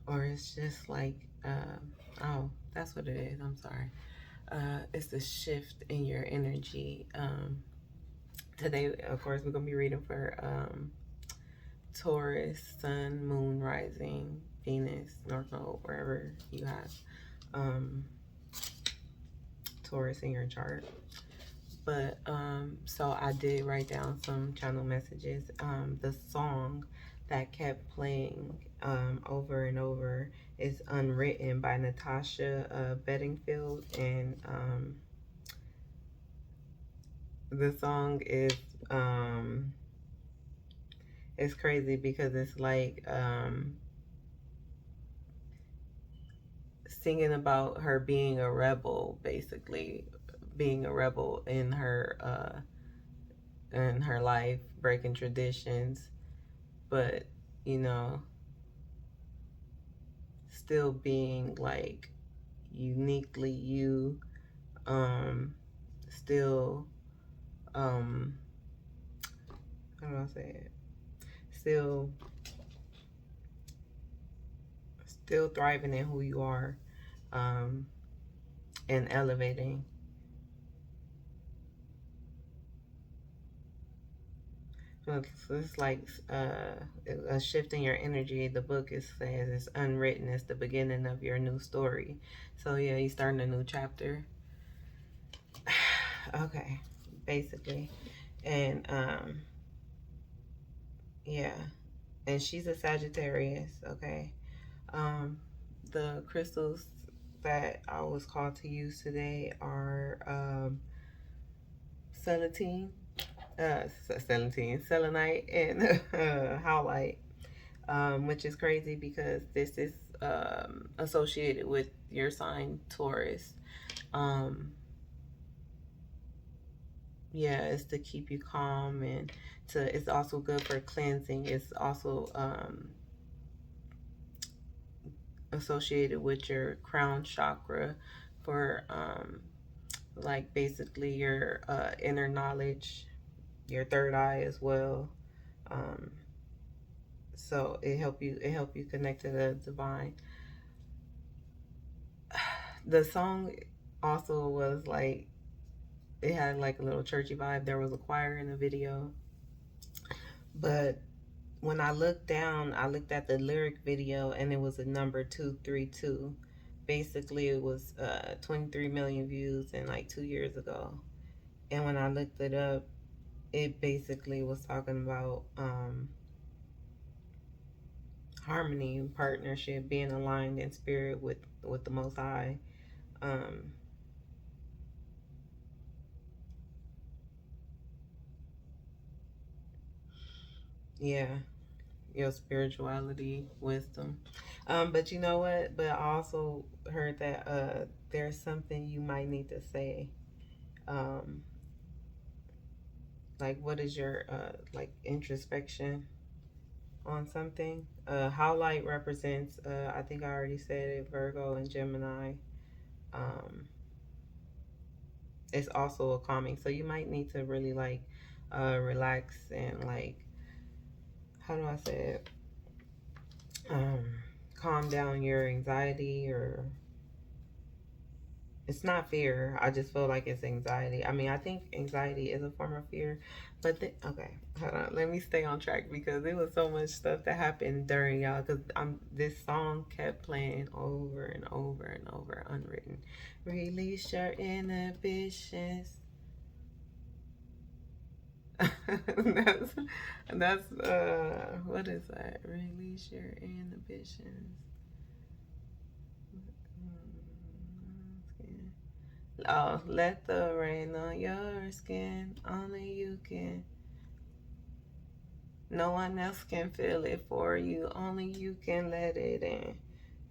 or it's just like, oh, that's what it is. I'm sorry. It's the shift in your energy. Today, of course, we're going to be reading for Taurus, Sun, Moon, Rising, Venus, North Node, wherever you have Taurus in your chart. But so I did write down some channel messages. The song that kept playing over and over is Unwritten by Natasha Bedingfield, and the song is it's crazy because it's like singing about her being a rebel, basically being a rebel in her life, breaking traditions, but you know, still being like uniquely you, still how do I say it? Still thriving in who you are, and elevating. So it's like a shift in your energy. The book says it's unwritten. It's the beginning of your new story. So yeah, you're starting a new chapter. Okay, basically, and yeah, and she's a Sagittarius. Okay, the crystals that I was called to use today are celatine, selenite, and howlite, which is crazy because this is associated with your sign Taurus. Yeah, it's to keep you calm, and it's also good for cleansing. It's also associated with your crown chakra for like basically your inner knowledge, your third eye as well. So it help you connect to the divine. The song also was like, it had like a little churchy vibe. There was a choir in the video, but when I looked down, I looked at the lyric video, and it was a number 232. Basically, it was 23 million views in like 2 years ago. And when I looked it up, it basically was talking about harmony, partnership, being aligned in spirit with the Most High. Yeah, your spirituality, wisdom. But you know what? But I also heard that there's something you might need to say. Um, like, what is your like introspection on something? How light represents, I think I already said it, Virgo and Gemini. Um, it's also a calming, so you might need to really like relax and like, how do I say it? Um, calm down your anxiety, or it's not fear. I just feel like it's anxiety. I mean, I think anxiety is a form of fear, but okay, hold on. Let me stay on track because there was so much stuff that happened during y'all. Because this song kept playing over and over and over. Unwritten, release your inhibitions. that's what is that? Release your inhibitions. Oh, let the rain on your skin. Only you can. No one else can feel it for you. Only you can let it in.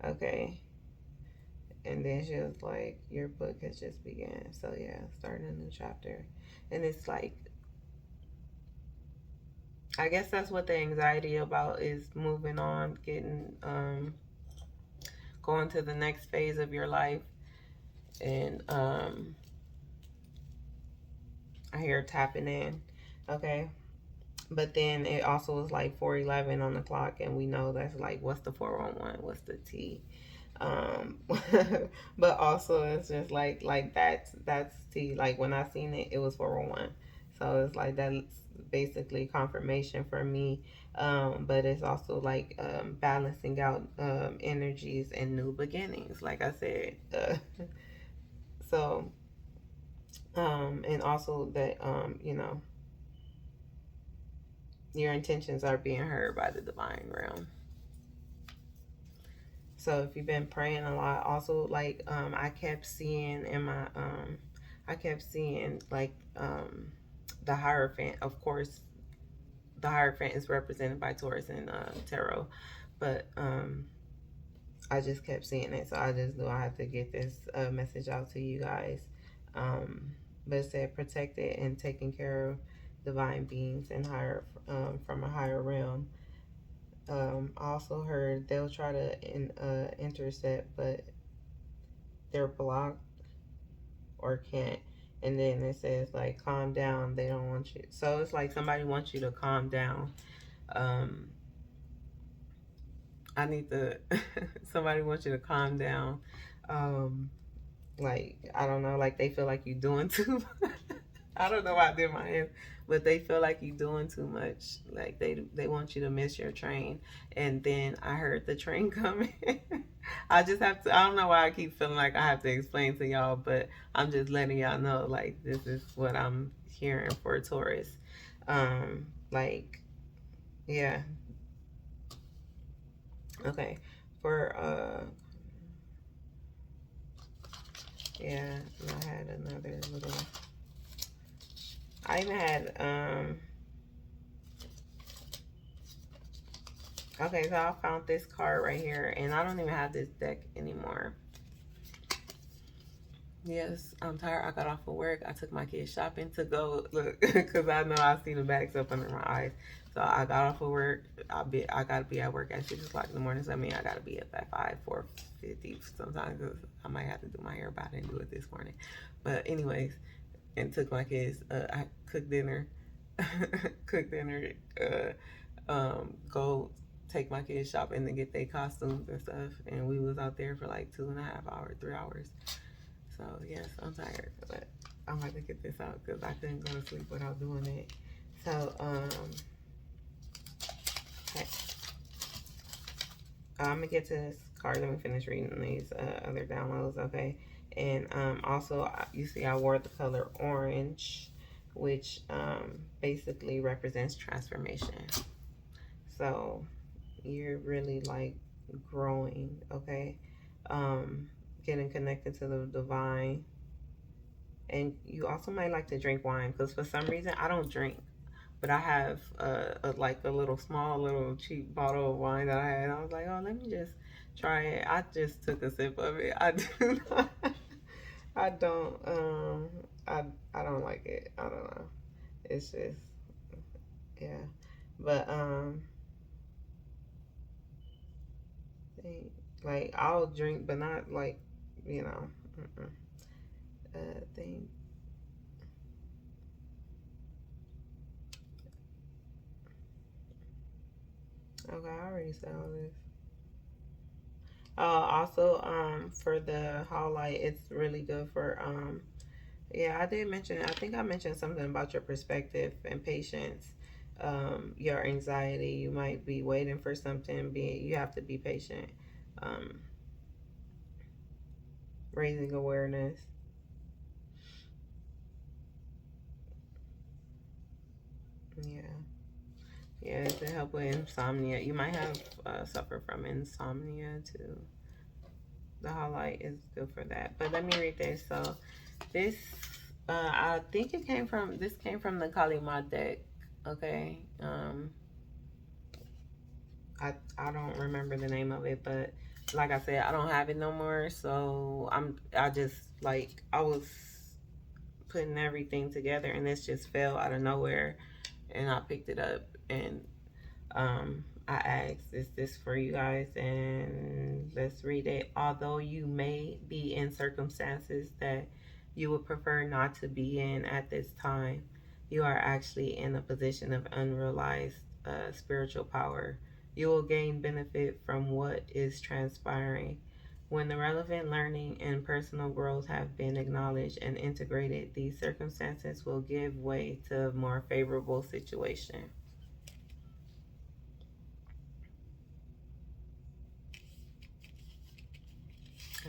Okay. And then she was like, your book has just begun. So yeah, starting a new chapter. And it's like, I guess that's what the anxiety about is, moving on, getting going to the next phase of your life. And I hear tapping in. Okay. But then it also was like 4:11 on the clock, and we know that's like, what's the 411? What's the T? Um, but also it's just like that's T. Like when I seen it, it was 411. So it's like that's basically confirmation for me. But it's also like balancing out energies and new beginnings. Like I said, so and also that your intentions are being heard by the divine realm. So if you've been praying a lot, also like I kept seeing in my I kept seeing like the Hierophant. Of course, the Hierophant is represented by Taurus and Tarot, but I just kept seeing it, so I just knew I had to get this message out to you guys. But it said protected and taking care of divine beings and higher from a higher realm. I also heard they'll try to intercept, but they're blocked or can't. And then it says like calm down. They don't want you. So it's like somebody wants you to calm down. Um, I need to. Somebody wants you to calm down. Like I don't know. Like they feel like you're doing too much. I don't know why I did my hands, but they feel like you're doing too much. Like they want you to miss your train. And then I heard the train coming. I just have to. I don't know why I keep feeling like I have to explain to y'all, but I'm just letting y'all know. Like this is what I'm hearing for Taurus. Like yeah. Okay. For yeah. I had another little. I even had okay, so I found this card right here, and I don't even have this deck anymore. Yes, I'm tired. I got off of work. I took my kids shopping to go look because I know I see the bags up under my eyes. So I got off of work. I gotta be at work at 6 o'clock in the morning. So I mean I gotta be up at 4:50 sometimes because I might have to do my hair, but I didn't do it this morning. But anyways, and took my kids. I cooked dinner, cooked dinner. Go take my kids shopping to get their costumes and stuff, and we was out there for like 2.5 hours, 3 hours. So yes, I'm tired, but I'm about to get this out because I couldn't go to sleep without doing it. So okay. I'm gonna get to this card. Let me finish reading these other downloads, okay? And also, you see, I wore the color orange, which basically represents transformation. So you're really like growing, okay? Getting connected to the divine. And you also might like to drink wine because for some reason I don't drink, but I have like a little small little cheap bottle of wine that I had. I was like, oh, let me just try it. I just took a sip of it. I do not. I don't. I don't like it. I don't know. It's just yeah. But like I'll drink, but not like you know. Thing. Okay, I already said all this. Also, for the highlight, it's really good for yeah, I did mention. I think I mentioned something about your perspective and patience. Your anxiety. You might be waiting for something. You have to be patient. Um, raising awareness. Yeah. Yeah, to help with insomnia. You might have suffer from insomnia too. The highlight is good for that. But let me read this. So this, I think it came from, this came from the Kalima deck. Okay. I don't remember the name of it, but like I said, I don't have it no more. So I just like, I was putting everything together and this just fell out of nowhere and I picked it up and I asked, is this for you guys? And let's read it. Although you may be in circumstances that you would prefer not to be in at this time, you are actually in a position of unrealized spiritual power. You will gain benefit from what is transpiring. When the relevant learning and personal growth have been acknowledged and integrated, these circumstances will give way to a more favorable situation.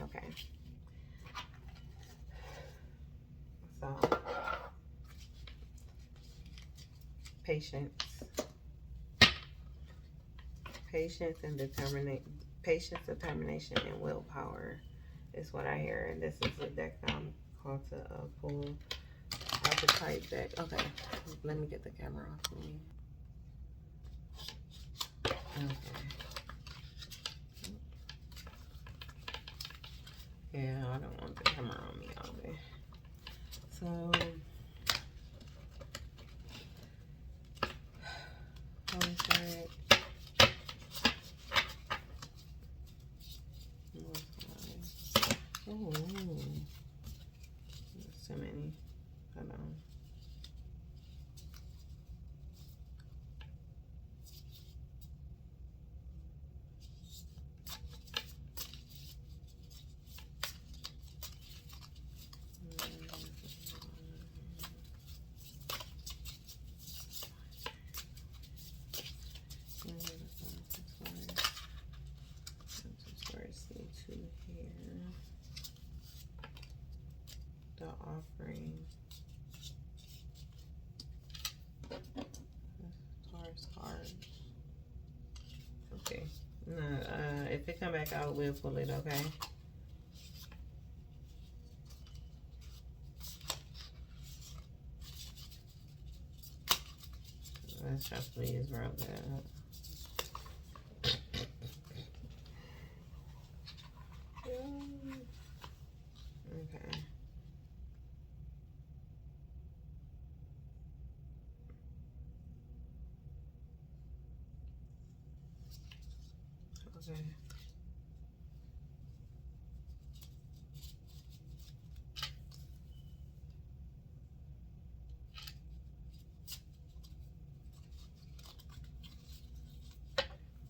Okay. So, patience. Patience, determination, and willpower is what I hear. And this is a deck that I'm called to pull. Archetype deck. Okay, let me get the camera off of me. Okay. Yeah, I don't want the camera on me all day. So, Holy Spirit. Oh, there's so many. Hold on. The offering. Taurus cards. Okay. No, if it come back out, we'll pull it, okay? Let's try to please roll that. Okay. Okay.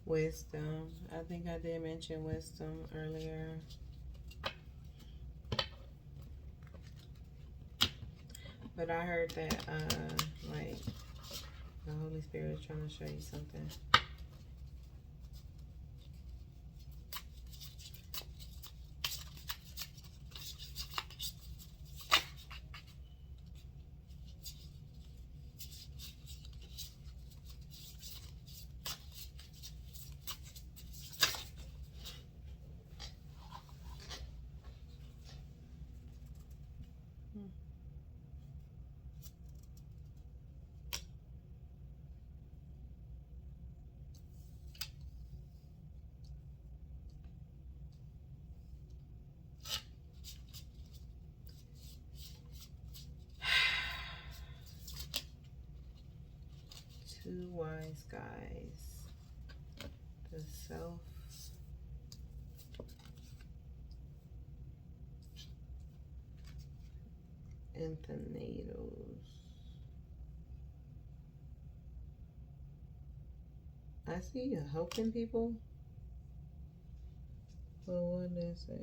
Wisdom. I think I did mention wisdom earlier. But I heard that, like, the Holy Spirit is trying to show you something. Two wise guys. The self. And tornadoes. I see you helping people. Well, what is this?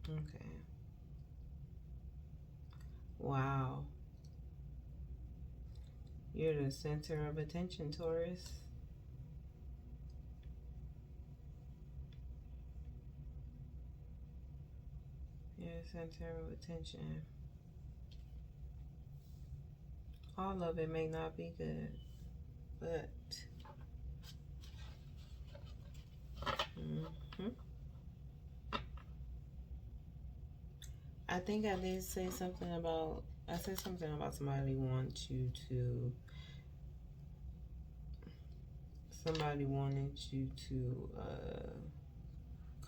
Okay. Wow. You're the center of attention, Taurus. You're the center of attention. All of it may not be good, but I think I did say something about, I said something about somebody wanted you to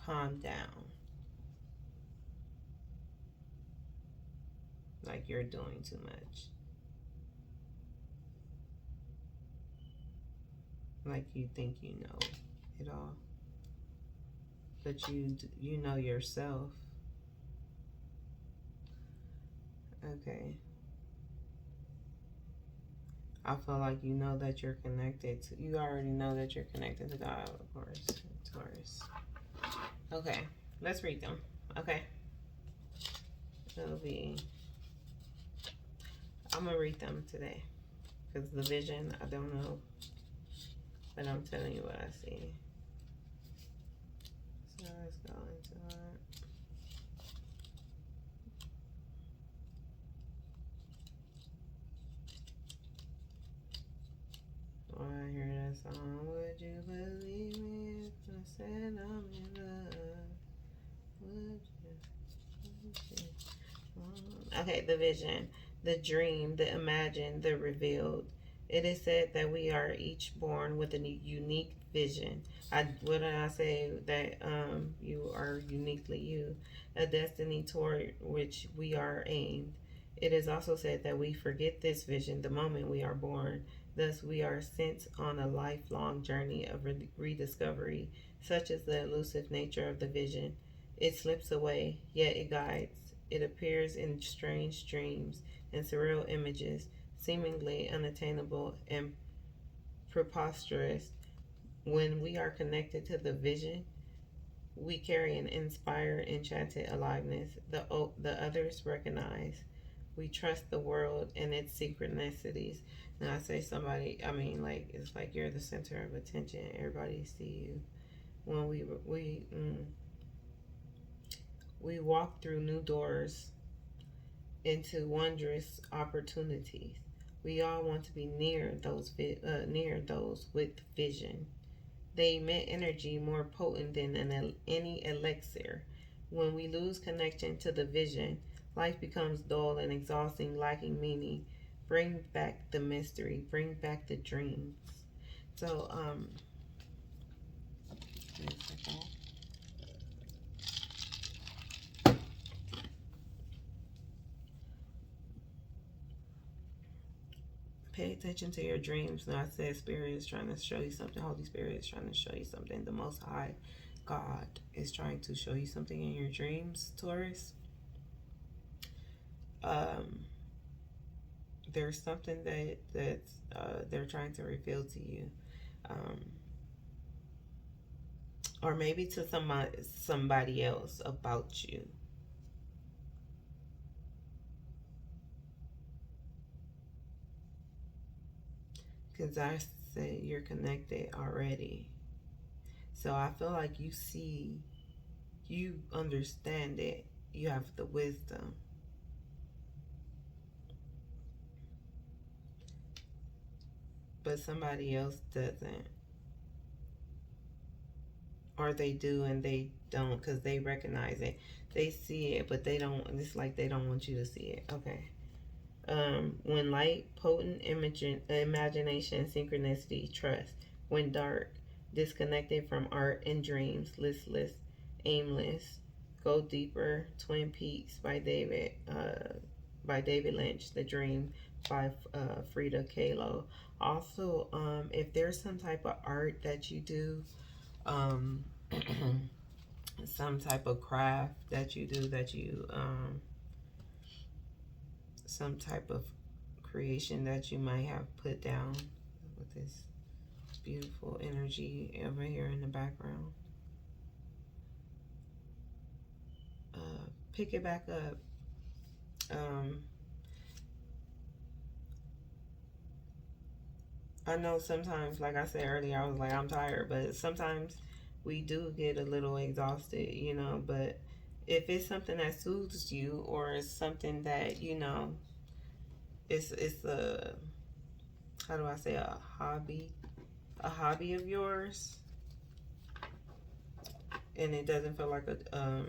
calm down. Like you're doing too much. like you think you know it all, but you know yourself. Okay. I feel like you know that you're connected to, you already know that you're connected to God, of course, Taurus. Okay, let's read them. Okay. It'll be, I'm gonna read them today. Because the vision, I don't know. But I'm telling you what I see. So let's go into it. When I hear that song, would you believe me if I said I'm in love? Would you? Okay, the vision, the dream, the imagined, the revealed. It is said that we are each born with a unique vision. What did I say? That you are uniquely you, a destiny toward which we are aimed. It is also said that we forget this vision the moment we are born. Thus, we are sent on a lifelong journey of rediscovery, such as the elusive nature of the vision. It slips away, yet it guides. It appears in strange dreams and surreal images, seemingly unattainable and preposterous. When we are connected to the vision, we carry an inspired, enchanted aliveness the others recognize. We trust the world and its synchronicities. And I say somebody, I mean, like, it's like you're the center of attention. Everybody see you. When we walk through new doors into wondrous opportunities. We all want to be near those with vision. They emit energy more potent than any elixir. When we lose connection to the vision, life becomes dull and exhausting, lacking meaning. Bring back the mystery. Bring back the dreams. So, give me a second. Pay attention to your dreams. Now I said Spirit is trying to show you something. Holy Spirit is trying to show you something. The Most High God is trying to show you something in your dreams, Taurus. There's something that's they're trying to reveal to you, or maybe to somebody else about you. Because I said you're connected already. So I feel like you see, you understand it, you have the wisdom. But somebody else doesn't. Or they do and they don't because they recognize it. They see it, but they don't, it's like they don't want you to see it. Okay. When light, potent imagination, synchronicity, trust. When dark, disconnected from art and dreams, listless, aimless. Go deeper. Twin Peaks by David Lynch. The Dream by Frida Kahlo. Also, if there's some type of art that you do, some type of craft that you do, some type of creation that you might have put down with this beautiful energy over here in the background. Pick it back up. I know sometimes, like I said earlier, I was like, I'm tired, but sometimes we do get a little exhausted, you know, but if it's something that soothes you or it's something that, you know, it's a, how do I say, a hobby of yours, and it doesn't feel like a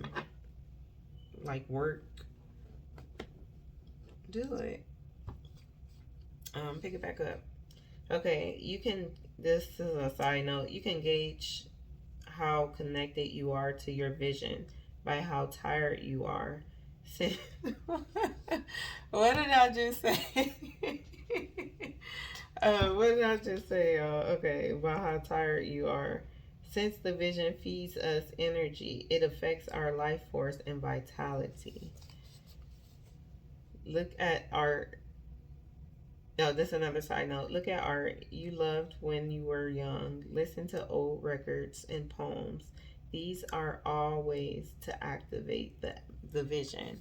like work, do it. Pick it back up. Okay, you can, this is a side note, you can gauge how connected you are to your vision by how tired you are. What did I just say? What did I just say, y'all? Okay, about how tired you are. Since the vision feeds us energy, it affects our life force and vitality. Look at art. No, this is another side note. Look at art you loved when you were young. Listen to old records and poems. These are all ways to activate the vision.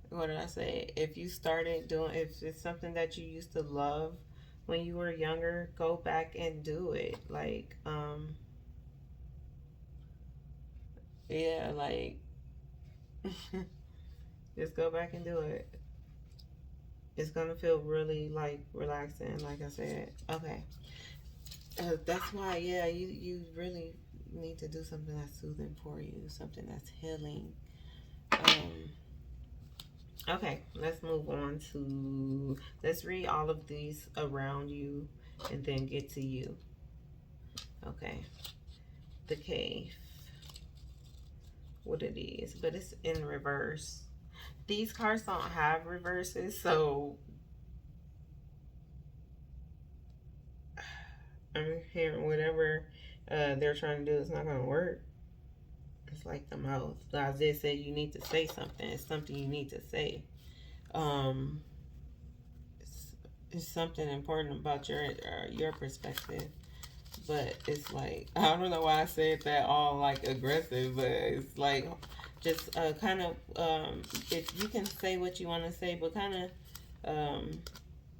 What did I say? If you started doing, if it's something that you used to love when you were younger, go back and do it. Like, yeah, like, just go back and do it. It's gonna feel really like relaxing, like I said. Okay, that's why, yeah, you really need to do something that's soothing for you, something that's healing. Um, okay, let's move on to let's read all of these around you, and then get to you. Okay, the cave. What it is, but it's in reverse. These cards don't have reverses, so I'm hearing whatever they're trying to do is not going to work. It's like the mouth. Isaiah said you need to say something. It's something you need to say. Um, it's something important about your perspective. But it's like, I don't know why I said that all like aggressive, but it's like just kind of if you can say what you want to say, but kind of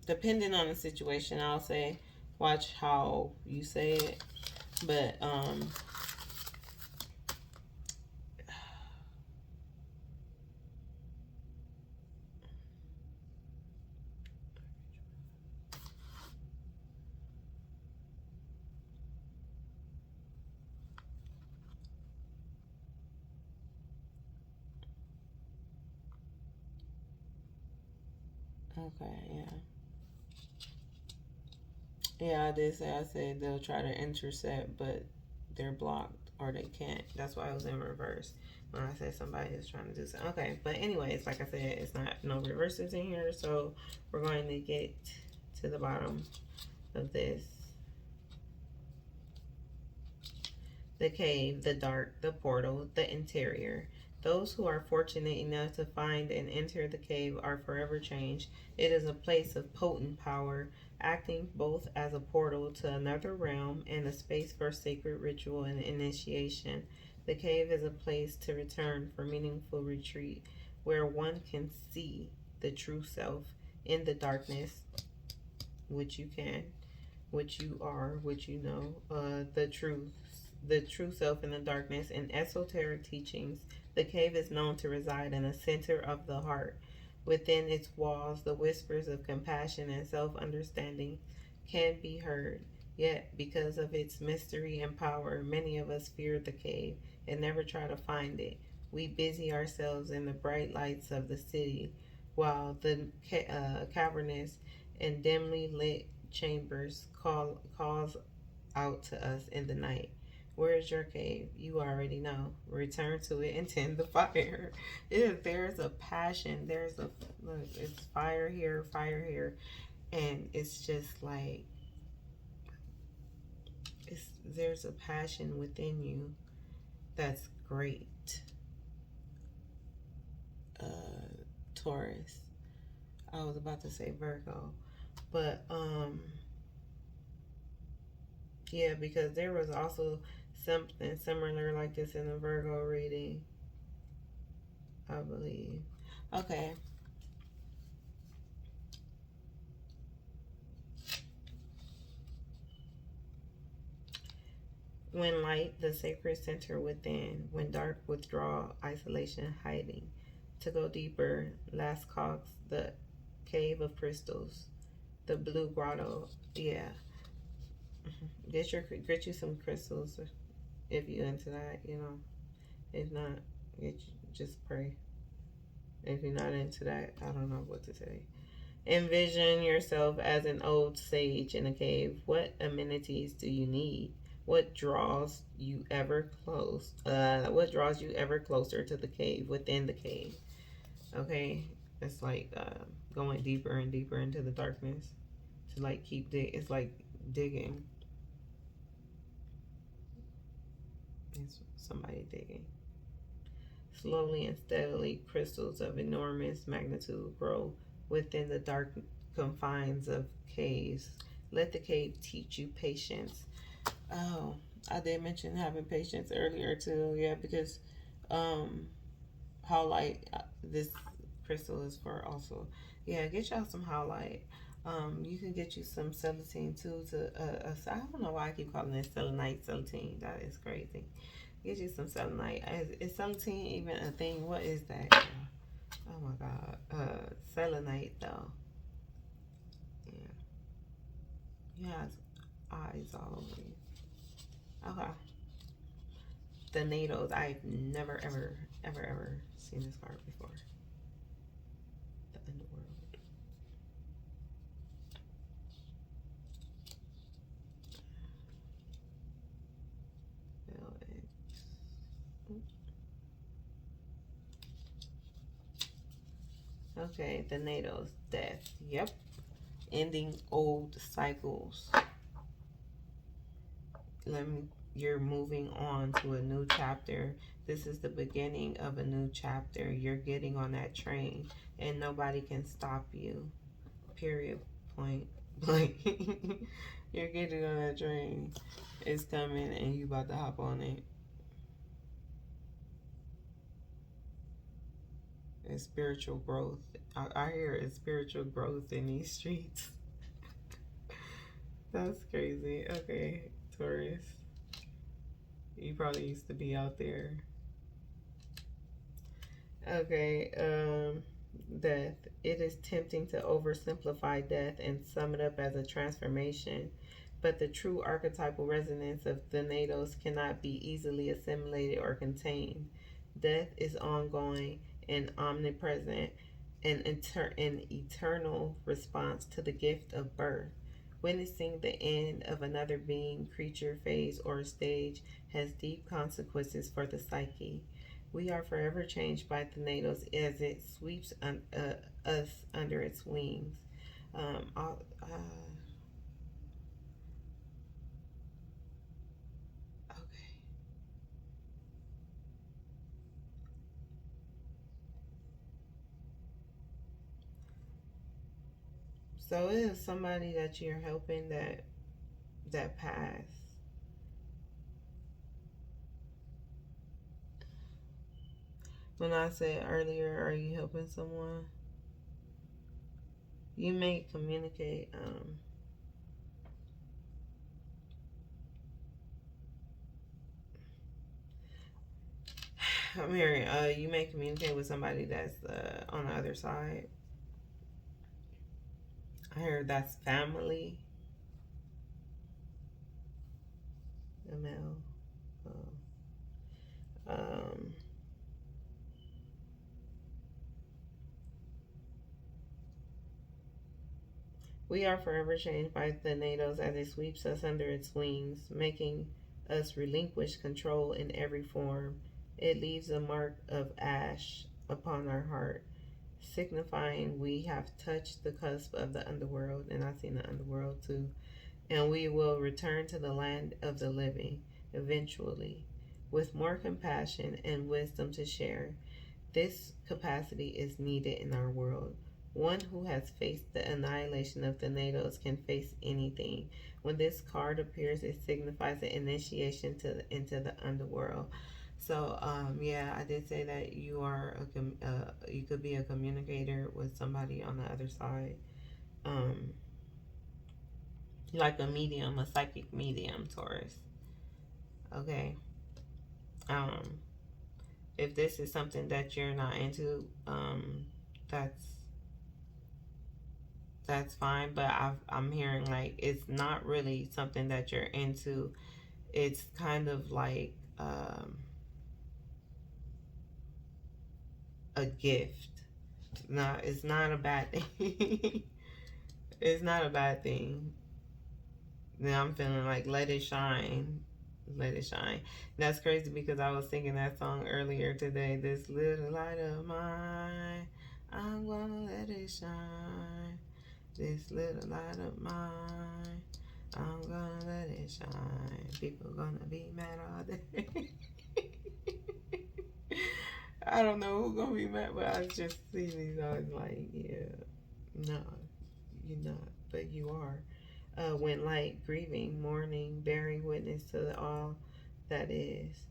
depending on the situation, I'll say watch how you say it. But okay, yeah. Yeah, I did say, I said they'll try to intercept, but they're blocked or they can't. That's why I was in reverse when I said somebody is trying to do something. Okay, but anyways, like I said, it's not no reverses in here, so we're going to get to the bottom of this. The cave, the dark, the portal, the interior. Those who are fortunate enough to find and enter the cave are forever changed. It is a place of potent power, acting both as a portal to another realm and a space for sacred ritual and initiation. The cave is a place to return for meaningful retreat, where one can see the true self in the darkness, which you can, which you are, which you know, the true self in the darkness. In esoteric teachings, the cave is known to reside in the center of the heart. Within its walls, the whispers of compassion and self understanding can be heard. Yet, because of its mystery and power, many of us fear the cave and never try to find it. We busy ourselves in the bright lights of the city, while the cavernous and dimly lit chambers calls out to us in the night. Where is your cave? You already know. Return to it and tend the fire. There's a passion. There's a look. It's fire here, and it's just like there's a passion within you that's great. Taurus. I was about to say Virgo, but yeah, because there was also something similar like this in the Virgo reading, I believe. Okay. When light, the sacred center within. When dark, withdraw, isolation, hiding. To go deeper, Las Cox, the cave of crystals, the blue grotto. Yeah. Get you some crystals if you into that, you know. If not, just pray. If you're not into that, I don't know what to say. Envision yourself as an old sage in a cave. What amenities do you need? What draws you ever close? What draws you ever closer to the cave within the cave? Okay, it's like going deeper and deeper into the darkness. to like keep it's like digging. It's somebody digging. Slowly and steadily, crystals of enormous magnitude grow within the dark confines of caves. Let the cave teach you patience. Oh, I did mention having patience earlier too. Yeah, because um, highlight this crystal is for also. Yeah, get y'all some highlight. You can get you some celatine too. I don't know why I keep calling it selenite celatine. That is crazy. Get you some selenite. Is celatine even a thing? What is that? Oh my god. Selenite though. Yeah. You have eyes all over you. Okay. The NATOs. I've never ever seen this card before. The underworld. Okay, the NATOs. Death. Yep. Ending old cycles. You're moving on to a new chapter. This is the beginning of a new chapter. You're getting on that train and nobody can stop you. Period. Point blank. You're getting on that train. It's coming and you about to hop on it. It's spiritual growth. I hear it's spiritual growth in these streets. That's crazy. Okay, Taurus. You probably used to be out there. Okay, death. It is tempting to oversimplify death and sum it up as a transformation, but the true archetypal resonance of the NATOs cannot be easily assimilated or contained. Death is ongoing and omnipresent, an eternal response to the gift of birth. Witnessing the end of another being, creature, phase, or stage has deep consequences for the psyche. We are forever changed by the NATOs as it sweeps us under its wings. Okay. So it is somebody that you're helping that passed. When I said earlier, are you helping someone? You may communicate. I'm hearing. You may communicate with somebody that's on the other side. I heard that's family. A male. Um. We are forever changed by the NATOs as it sweeps us under its wings, making us relinquish control in every form. It leaves a mark of ash upon our heart, signifying we have touched the cusp of the underworld, and I've seen the underworld too, and we will return to the land of the living eventually, with more compassion and wisdom to share. This capacity is needed in our world. One who has faced the annihilation of the NATOs can face anything. When this card appears, it signifies an initiation into the underworld. So, yeah, I did say that you are you could be a communicator with somebody on the other side, um, like a medium, a psychic medium, Taurus. Okay. Um, if this is something that you're not into, that's fine. But I'm hearing like it's not really something that you're into. It's kind of like a gift. No, it's not a bad thing. It's not a bad thing. Now I'm feeling like let it shine. Let it shine. That's crazy because I was singing that song earlier today. This little light of mine, I'm gonna let it shine. This little light of mine, I'm gonna let it shine. People gonna be mad all day. I don't know who's gonna be mad, but I just see these. I was like, yeah, no, you're not, but you are. When light, grieving, mourning, bearing witness to the all that is.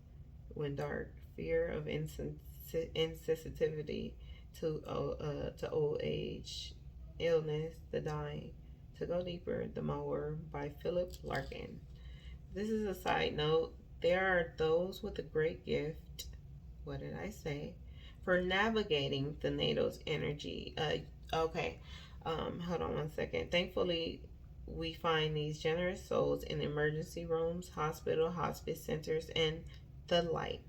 When dark, fear of insensitivity to old age, illness, the dying. To go deeper, The Mower by Philip Larkin. This is a side note. There are those with a great gift, what did I say, for navigating the NATO's energy. Okay, hold on one second. Thankfully, we find these generous souls in emergency rooms, hospital, hospice centers, and the like.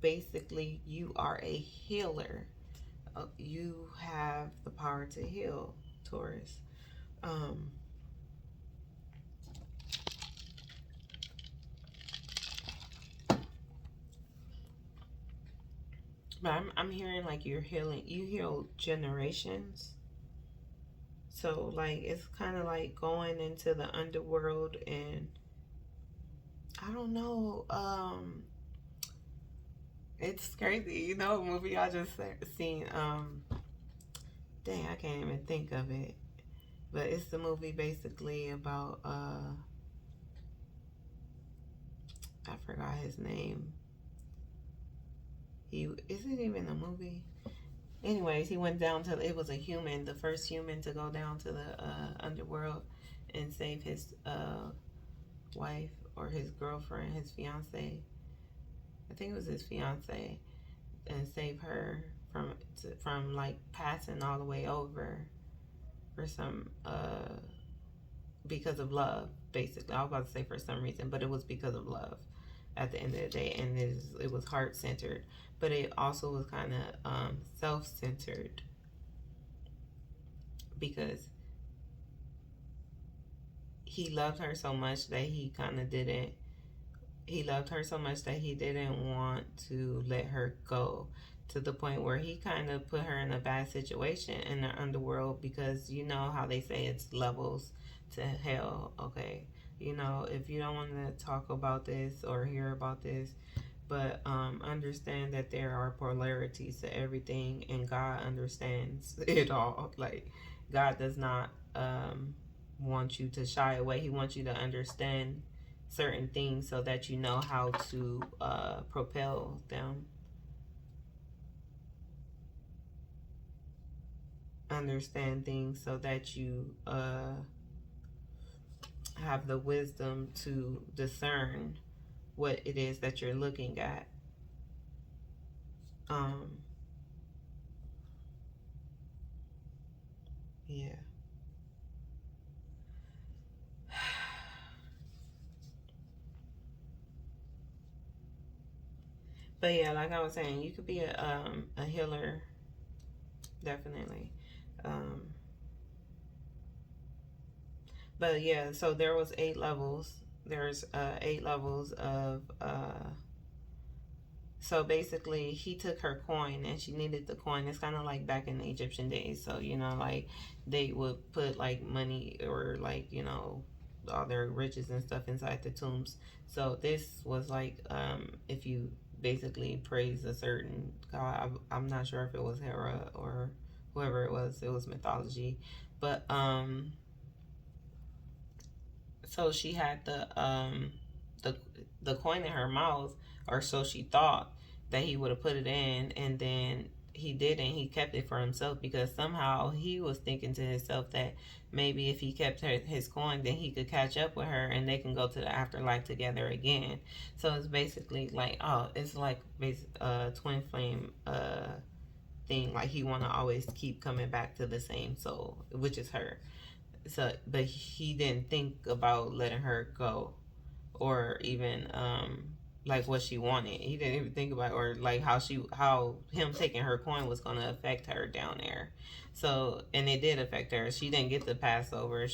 Basically, you are a healer. You have the power to heal, Taurus. Um, but I'm hearing like you're healing. You heal generations. So like it's kind of like going into the underworld, and I don't know. It's crazy. You know, a movie I just seen. Dang, I can't even think of it. But it's the movie basically about I forgot his name. He isn't even a movie. Anyways, he went down to, it was a human, the first human to go down to the underworld and save his wife or his girlfriend, his fiance. I think it was his fiance, and save her from like passing all the way over for some because of love. Basically, I was about to say for some reason, but it was because of love at the end of the day, and it was heart centered, but it also was kind of self centered because he loved her so much that he kind of didn't. He loved her so much that he didn't want to let her go, to the point where he kind of put her in a bad situation in the underworld, because you know how they say it's levels to hell. Okay, you know, if you don't want to talk about this or hear about this, but understand that there are polarities to everything, and God understands it all. Like, God does not want you to shy away. He wants you to understand certain things so that you know how to propel them. Understand things so that you have the wisdom to discern what it is that you're looking at. Yeah. But yeah, like I was saying, you could be a healer, definitely. But yeah, so there was 8 levels. There's 8 levels of so basically he took her coin and she needed the coin. It's kind of like back in the Egyptian days. So, you know, like they would put like money or like, you know, all their riches and stuff inside the tombs. So this was like if you basically praise a certain god. I'm not sure if it was Hera or whoever it was mythology. But so she had the the coin in her mouth, or so she thought, that he would have put it in, and then he didn't. He kept it for himself because somehow he was thinking to himself that maybe if he kept his coin, then he could catch up with her and they can go to the afterlife together again. So it's basically like, oh, it's like twin flame thing. Like he want to always keep coming back to the same soul, which is her. So, but he didn't think about letting her go, or even like what she wanted. He didn't even think about, or like how him taking her coin was going to affect her down there. So, and it did affect her. She didn't get the Passover.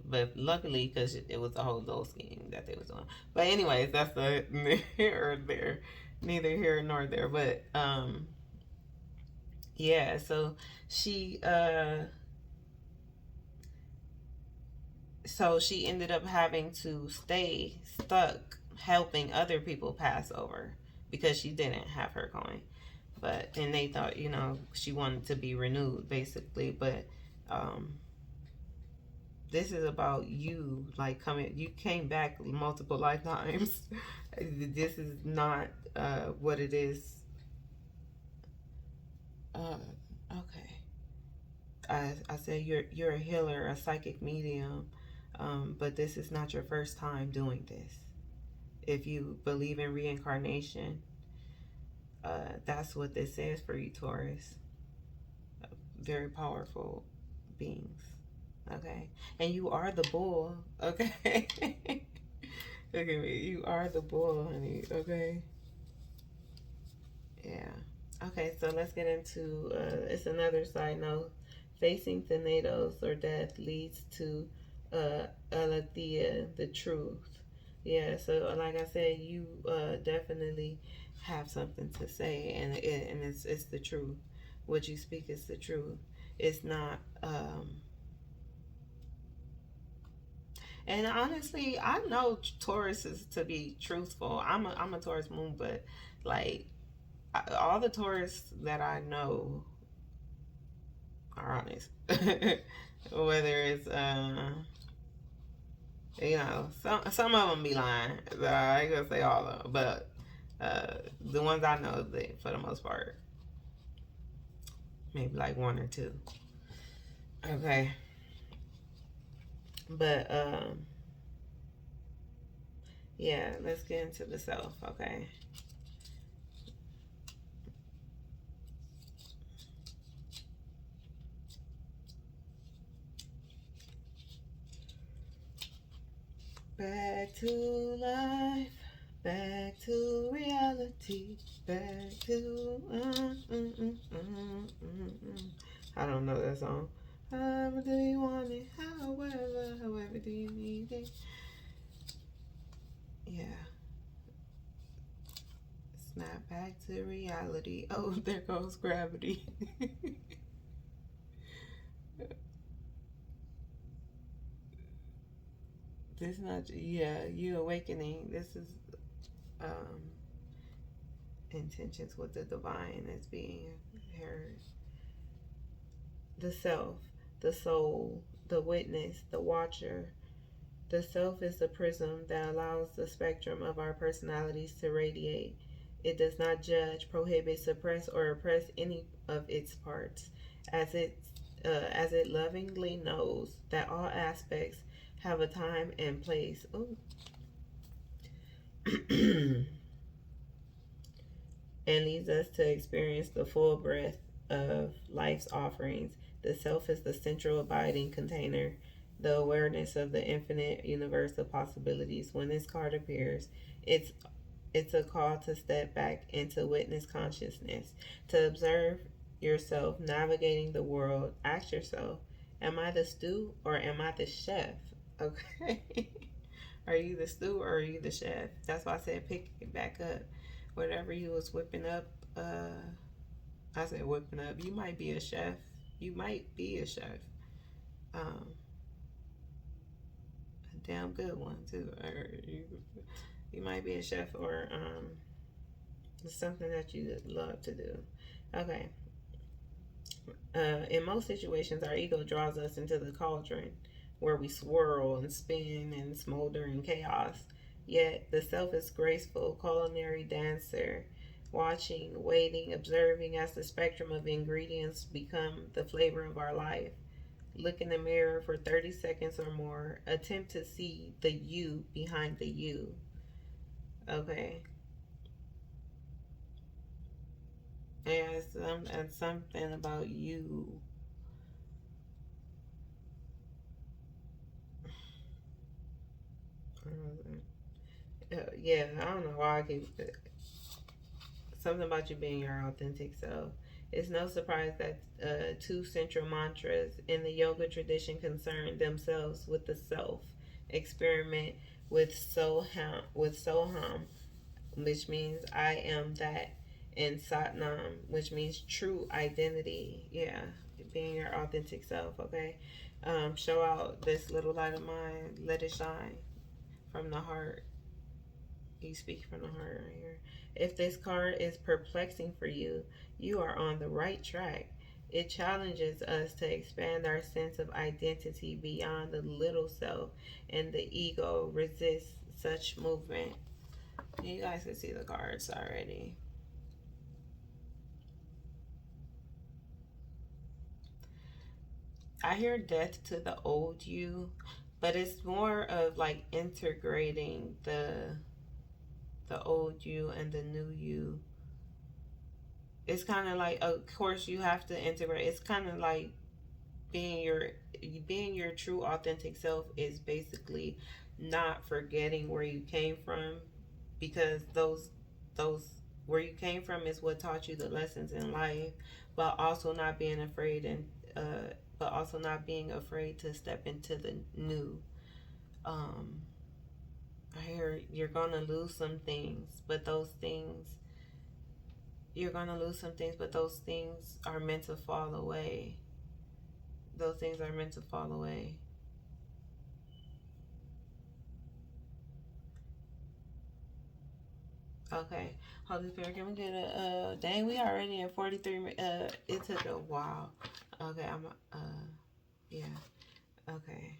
But luckily, because it was a whole little scheme that they was doing. But anyways, that's the here or there, neither here nor there. But yeah. So she So she ended up having to stay stuck helping other people pass over because she didn't have her coin. But and they thought, she wanted to be renewed basically. But um, this is about you, like coming. You came back multiple lifetimes. This is not what it is. Okay. I said you're a healer, a psychic medium, but this is not your first time doing this. If you believe in reincarnation, that's what this says for you, Taurus. Very powerful beings. Okay, and you are the bull. Okay, okay, you are the bull, honey. Okay, yeah. Okay, so let's get into it's another side note. Facing tornadoes or death leads to aletheia, the truth. Yeah, so like I said, you definitely have something to say, and it's the truth. What you speak is the truth. It's not. And honestly, I know Taurus is to be truthful. I'm a Taurus moon, but like all the Taurus that I know are honest. Whether it's some of them be lying. So I ain't gonna say all of them, but the ones I know, they for the most part, maybe like one or two. Okay, but yeah, let's get into the self. Okay. Back to life, back to reality, back to. I don't know that song. However do you want it? However do you need it? Yeah. Snap back to reality. Oh, there goes gravity. This not, yeah, you awakening. This is um intentions with the divine is being heard. The self, the soul, the witness, the watcher. The self is the prism that allows the spectrum of our personalities to radiate. It does not judge, prohibit, suppress, or oppress any of its parts, as it lovingly knows that all aspects have a time and place. And leads us to experience the full breadth of life's offerings. The self is the central abiding container, the awareness of the infinite universe of possibilities. When this card appears, it's it's a call to step back into witness consciousness, to observe yourself navigating the world. Ask yourself, am I the stew or am I the chef? Okay. Are you the stew or are you the chef? That's why I said pick it back up. Whatever you was whipping up, I said whipping up. You might be a chef. You might be a chef. Um, a damn good one too. Or you might be a chef or it's something that you love to do. Okay. In most situations, our ego draws us into the cauldron where we swirl and spin and smolder in chaos. Yet the self is graceful, culinary dancer, watching, waiting, observing as the spectrum of ingredients become the flavor of our life. Look in the mirror for 30 seconds or more. Attempt to see the you behind the you. Okay. And something about you. Yeah, I don't know why I keep something about you being your authentic self. It's no surprise that two central mantras in the yoga tradition concern themselves with the self. Experiment with Soham, which means I am that. and Satnam, which means true identity. Yeah, being your authentic self. Okay, show out this little light of mine. Let it shine from the heart. You speak from the heart right here. If this card is perplexing for you, you are on the right track. It challenges us to expand our sense of identity beyond the little self, and the ego resists such movement. You guys can see the cards already. I hear death to the old you, but it's more of like integrating the old you and the new you. It's kind of like, of course, you have to integrate. It's kind of like being your being your true authentic self is basically not forgetting where you came from, because those where you came from is what taught you the lessons in life, but also not being afraid, and but also not being afraid to step into the new. um I hear you're gonna lose some things, but those things you're gonna lose some things, but those things are meant to fall away. Those things are meant to fall away. Okay. Holy Spirit, can we get a dang, we already in 43 it took a while. Okay, yeah. Okay.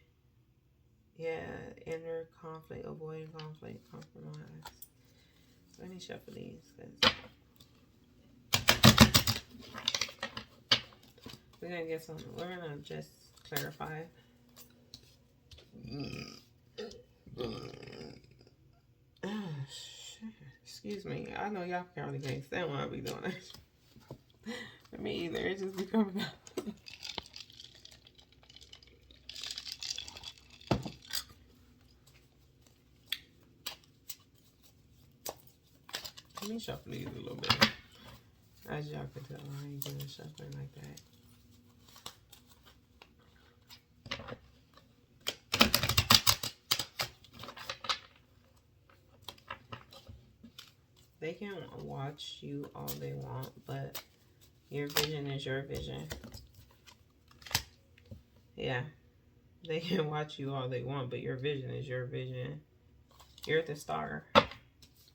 Yeah, inner conflict, avoiding conflict, compromise. Let me shuffle these, because we're gonna get some, we're gonna just clarify. Excuse me. I know y'all probably can't stand why I be doing that. For me either. It just be coming out. Let me shuffle these a little bit. As y'all can tell, I ain't doing shuffling like that. They can watch you all they want, but your vision is your vision. Yeah. They can watch you all they want, but your vision is your vision. You're the star.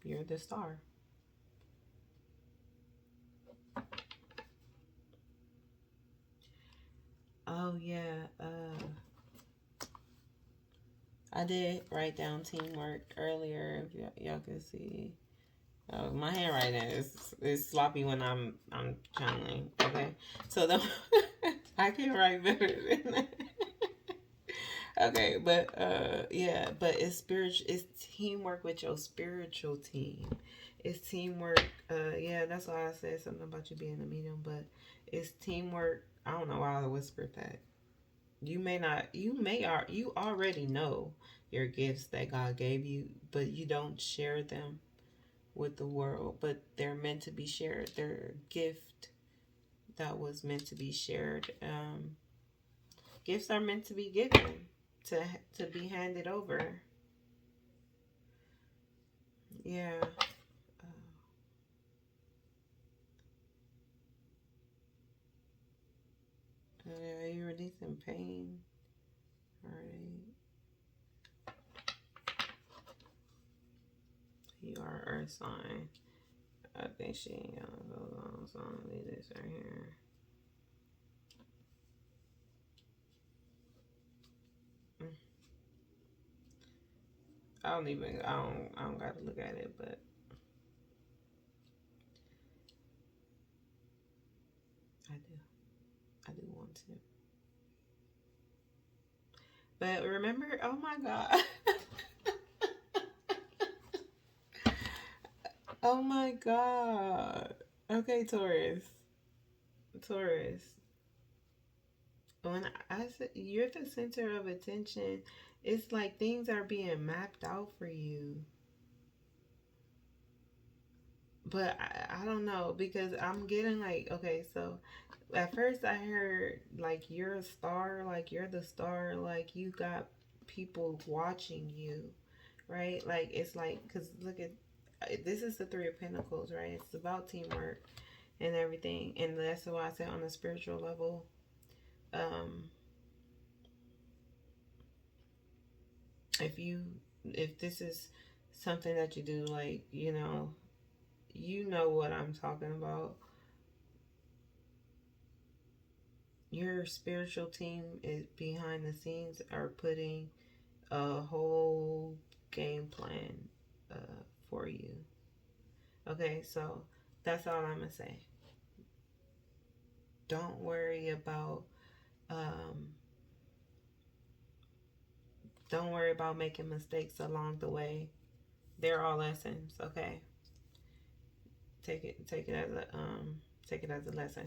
You're the star. Oh, yeah. I did write down teamwork earlier, if y'all can see. Oh, my handwriting is sloppy when I'm channeling. Okay, so the I can write better than that. Okay, but yeah, but it's spiritual. It's teamwork with your spiritual team. It's teamwork. Yeah, that's why I said something about you being a medium, but it's teamwork. I don't know why I whispered that. You may not. You already know your gifts that God gave you, but you don't share them with the world, but they're meant to be shared. They're a gift that was meant to be shared. Gifts are meant to be given, to be handed over. Yeah. Are you releasing pain? Alright. You are Earth sign. I think she ain't gonna go on, so I'm gonna leave this right here. I don't gotta look at it, but I do. I do want to. But remember, oh my God. Oh my God. Okay, Taurus. Taurus. When I said you're the center of attention, it's like things are being mapped out for you. But I don't know, because I'm getting like, okay, so at first I heard like you're a star, like you're the star, like you got people watching you, right? Like it's like, because look at, this is the Three of Pentacles, right? It's about teamwork and everything. And that's why I said on a spiritual level, if this is something that you do, like, you know what I'm talking about. Your spiritual team is behind the scenes are putting a whole game plan for you. Okay, so that's all I'm gonna say. Don't worry about making mistakes along the way. They're all lessons, okay? Take it as a lesson.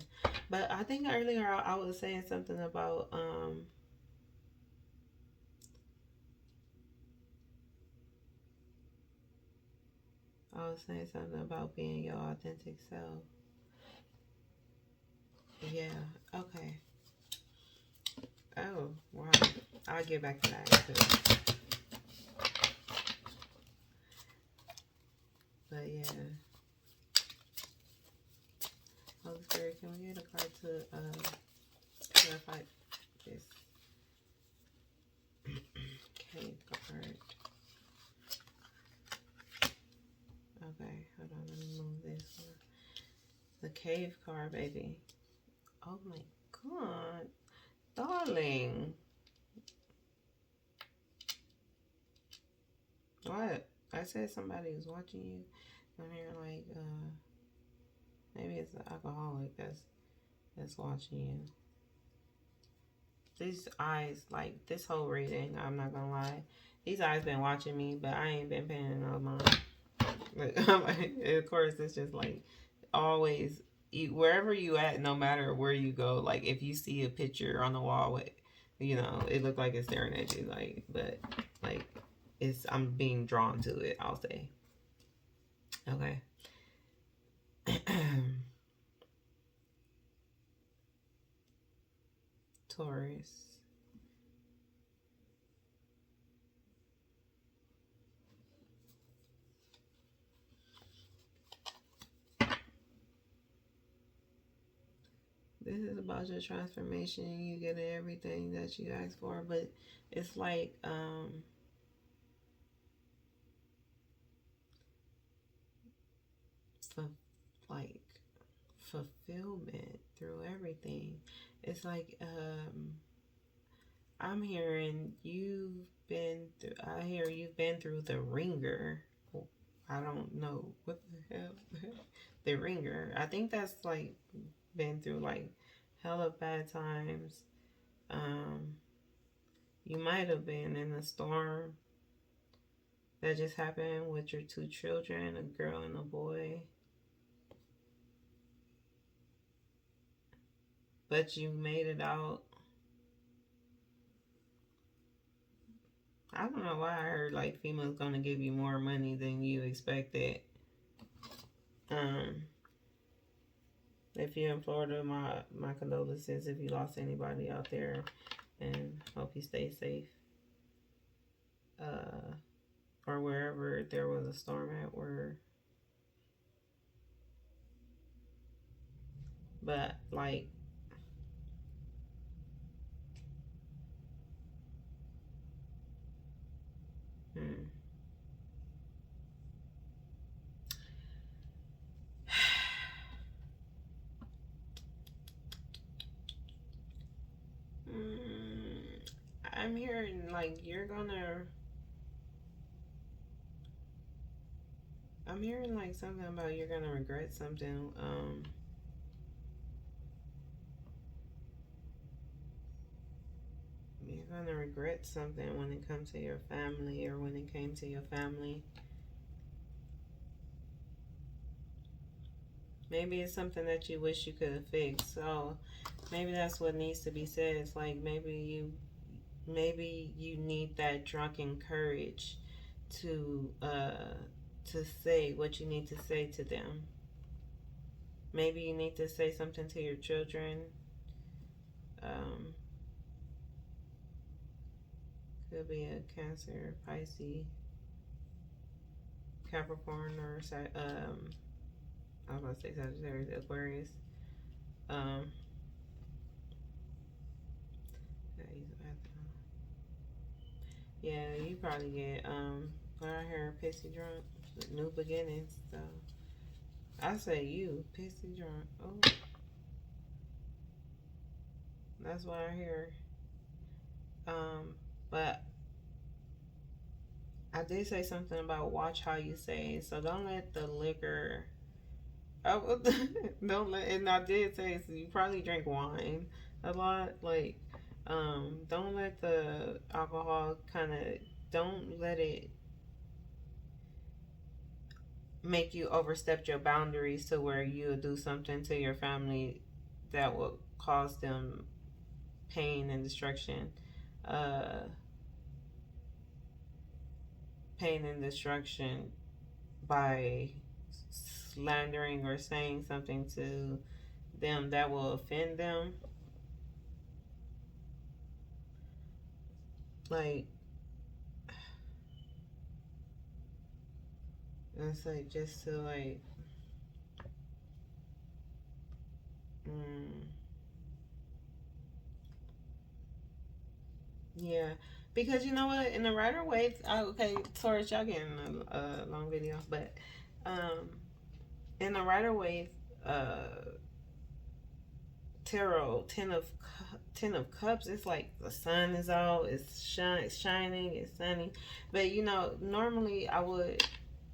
But I think earlier I was saying something about being your authentic self. Yeah, okay. Oh, wow. I'll get back to that too. But yeah. Holy Spirit, can we get a card to clarify this cave card? Okay, hold on, let me move this one. The cave card, baby. Oh my god. Darling. What? I said somebody was watching you. I'm here like, maybe it's an alcoholic that's watching you. These eyes, like, this whole reading, I'm not gonna lie. These eyes been watching me, but I ain't been paying no mind. Like, of course, it's just like, always, wherever you at, no matter where you go, like, if you see a picture on the wall with, it look like it's staring at you, like, but, like, I'm being drawn to it, I'll say. Okay. Taurus. This is about your transformation. You get everything that you asked for, but it's like, fulfillment through everything. It's like, I'm hearing I hear you've been through the ringer. I don't know what the hell. The ringer. I think that's like been through like hella bad times. You might have been in a storm that just happened with your two children, a girl and a boy. But you made it out. I don't know why I heard like FEMA's gonna give you more money than you expected. If you're in Florida, my condolences if you lost anybody out there, and hope you stay safe. Or wherever there was a storm at, but like, I'm hearing like I'm hearing like something about you're gonna regret something. You're gonna regret something when it comes to your family, or when it came to your family. Maybe it's something that you wish you could have fixed. So maybe that's what needs to be said. It's like maybe you need that drunken courage to say what you need to say to them. Maybe you need to say something to your children. Could be a Cancer, Pisces. Capricorn or I was about to say Sagittarius, Aquarius. Yeah, you probably get brown hair, pissy drunk, new beginnings. So I say you pissy drunk. Oh, that's what I hear. But I did say something about watch how you say it. So don't let the liquor. Oh, don't let. And I did say so you probably drink wine a lot. Like, don't let the alcohol kind of. Don't let it make you overstep your boundaries to where you do something to your family that will cause them pain and destruction. Uh, pain and destruction by slandering or saying something to them that will offend them. Like, it's like just to like, yeah. Because you know what, in the Rider Waite, okay, Taurus, y'all getting a long video, but in the Rider Waite tarot, ten of cups, it's like the sun is out, it's shining, it's sunny. But you know, normally I would,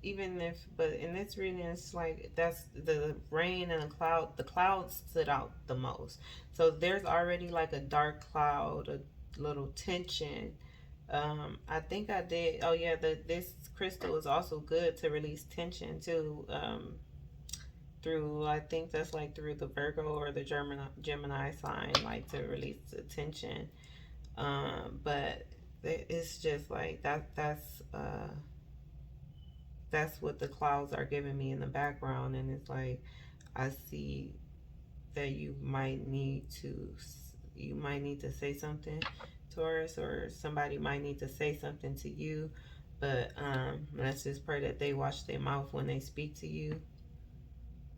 even if, but in this reading it's like that's the rain and the clouds stood out the most. So there's already like a dark cloud, a little tension. I think I did, oh yeah, this crystal is also good to release tension too. Through, I think that's like through the Virgo or the Gemini sign, like to release the tension. But it's just like that's what the clouds are giving me in the background. And it's like I see that you might need to say something, Taurus, or somebody might need to say something to you. But let's just pray that they watch their mouth when they speak to you,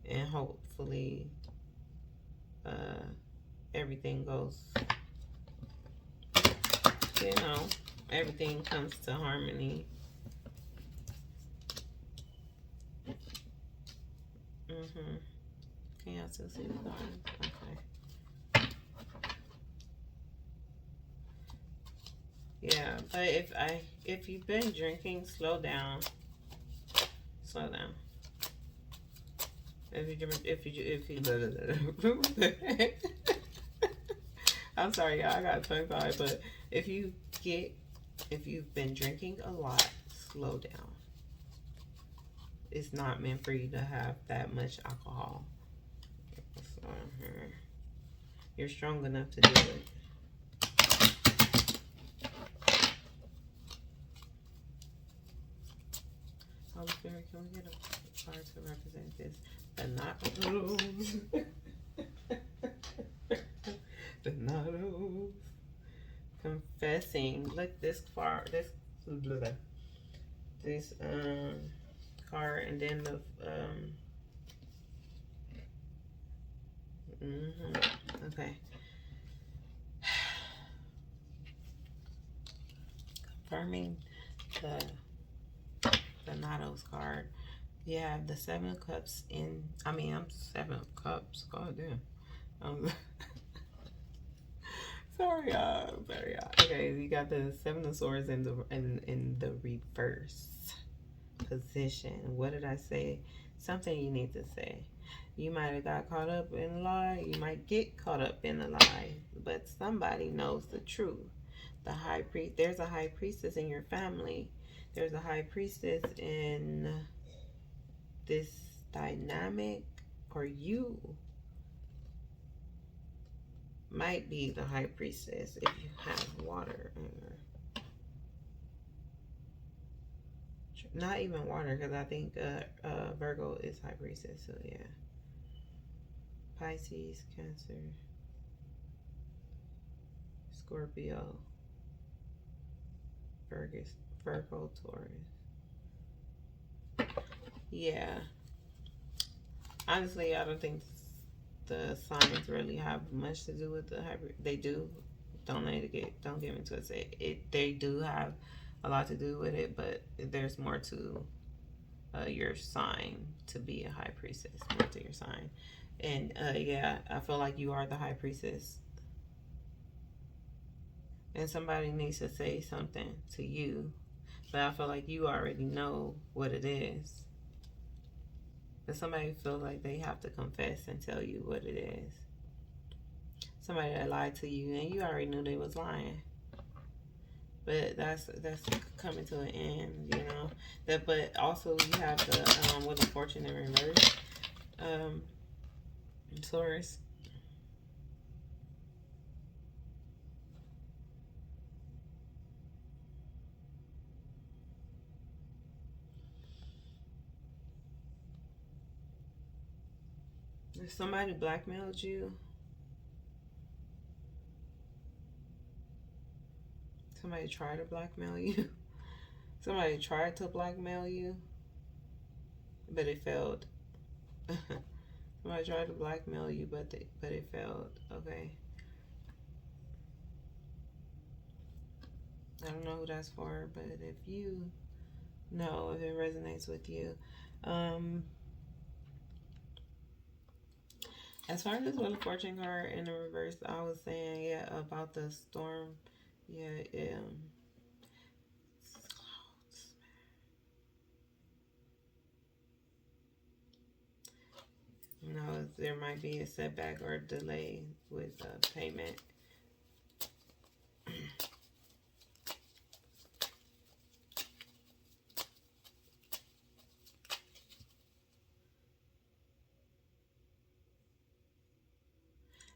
and hopefully everything goes, you know, everything comes to harmony. Can y'all still see the cards? Okay. Yeah, but if you've been drinking, slow down. Slow down. If you I'm sorry, y'all, I got tongue tied, but if you've been drinking a lot, slow down. It's not meant for you to have that much alcohol. So, you're strong enough to do it. Holy Spirit, can we get a card to represent this? The Natos. The Natos. Confessing. Look, this card, this card, and then the okay. Confirming the Natos card. You have the Seven of Cups in. I mean, I'm Seven of Cups. God damn. Sorry, y'all. Okay, you got the Seven of Swords in the reverse position. What did I say? Something you need to say. You might have got caught up in a lie. You might get caught up in a lie, but somebody knows the truth. The high priest. There's a high priestess in your family. There's a high priestess in this dynamic, or you might be the high priestess if you have water. Not even water, because I think Virgo is high priestess, so yeah. Pisces, Cancer, Scorpio, Virgo, Taurus. Yeah. Honestly, I don't think the signs really have much to do with the hybrid. They do. Don't get into it. They do have a lot to do with it, but there's more to your sign to be a high priestess. More to your sign, and yeah, I feel like you are the high priestess, and somebody needs to say something to you, but I feel like you already know what it is. But somebody feel like they have to confess and tell you what it is. Somebody that lied to you, and you already knew they was lying. But that's coming to an end, you know. That, but also you have the with the fortune in reverse, um, Taurus. If somebody blackmailed you, somebody tried to blackmail you. Somebody tried to blackmail you, but it failed. Somebody tried to blackmail you, but it failed. Okay, I don't know who that's for, but if you know, if it resonates with you, um, as far as with the fortune card in the reverse, I was saying, yeah, about the storm. Yeah, you know, there might be a setback or a delay with payment.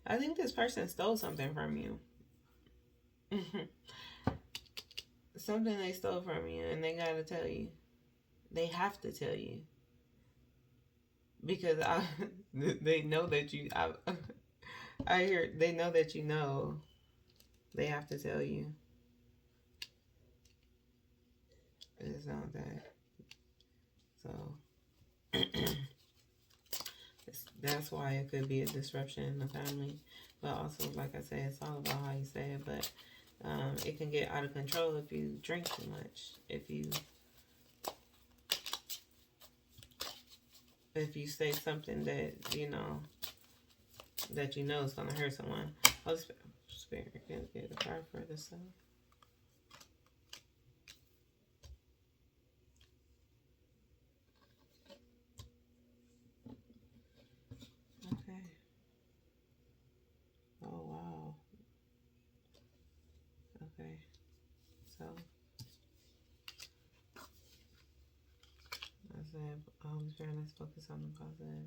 I think this person stole something from you. Something they stole from you, and they gotta tell you. They have to tell you because they know that you. I hear they know that you know. They have to tell you. It's not that. So that's why it could be a disruption in the family. But also, like I said, it's all about how you say it. But it can get out of control if you drink too much. If you say something that you know is gonna hurt someone. Holy Spirit can get a card for this stuff. Okay. Oh wow. Okay. So I said, Holy Spirit, let's focus on the positive.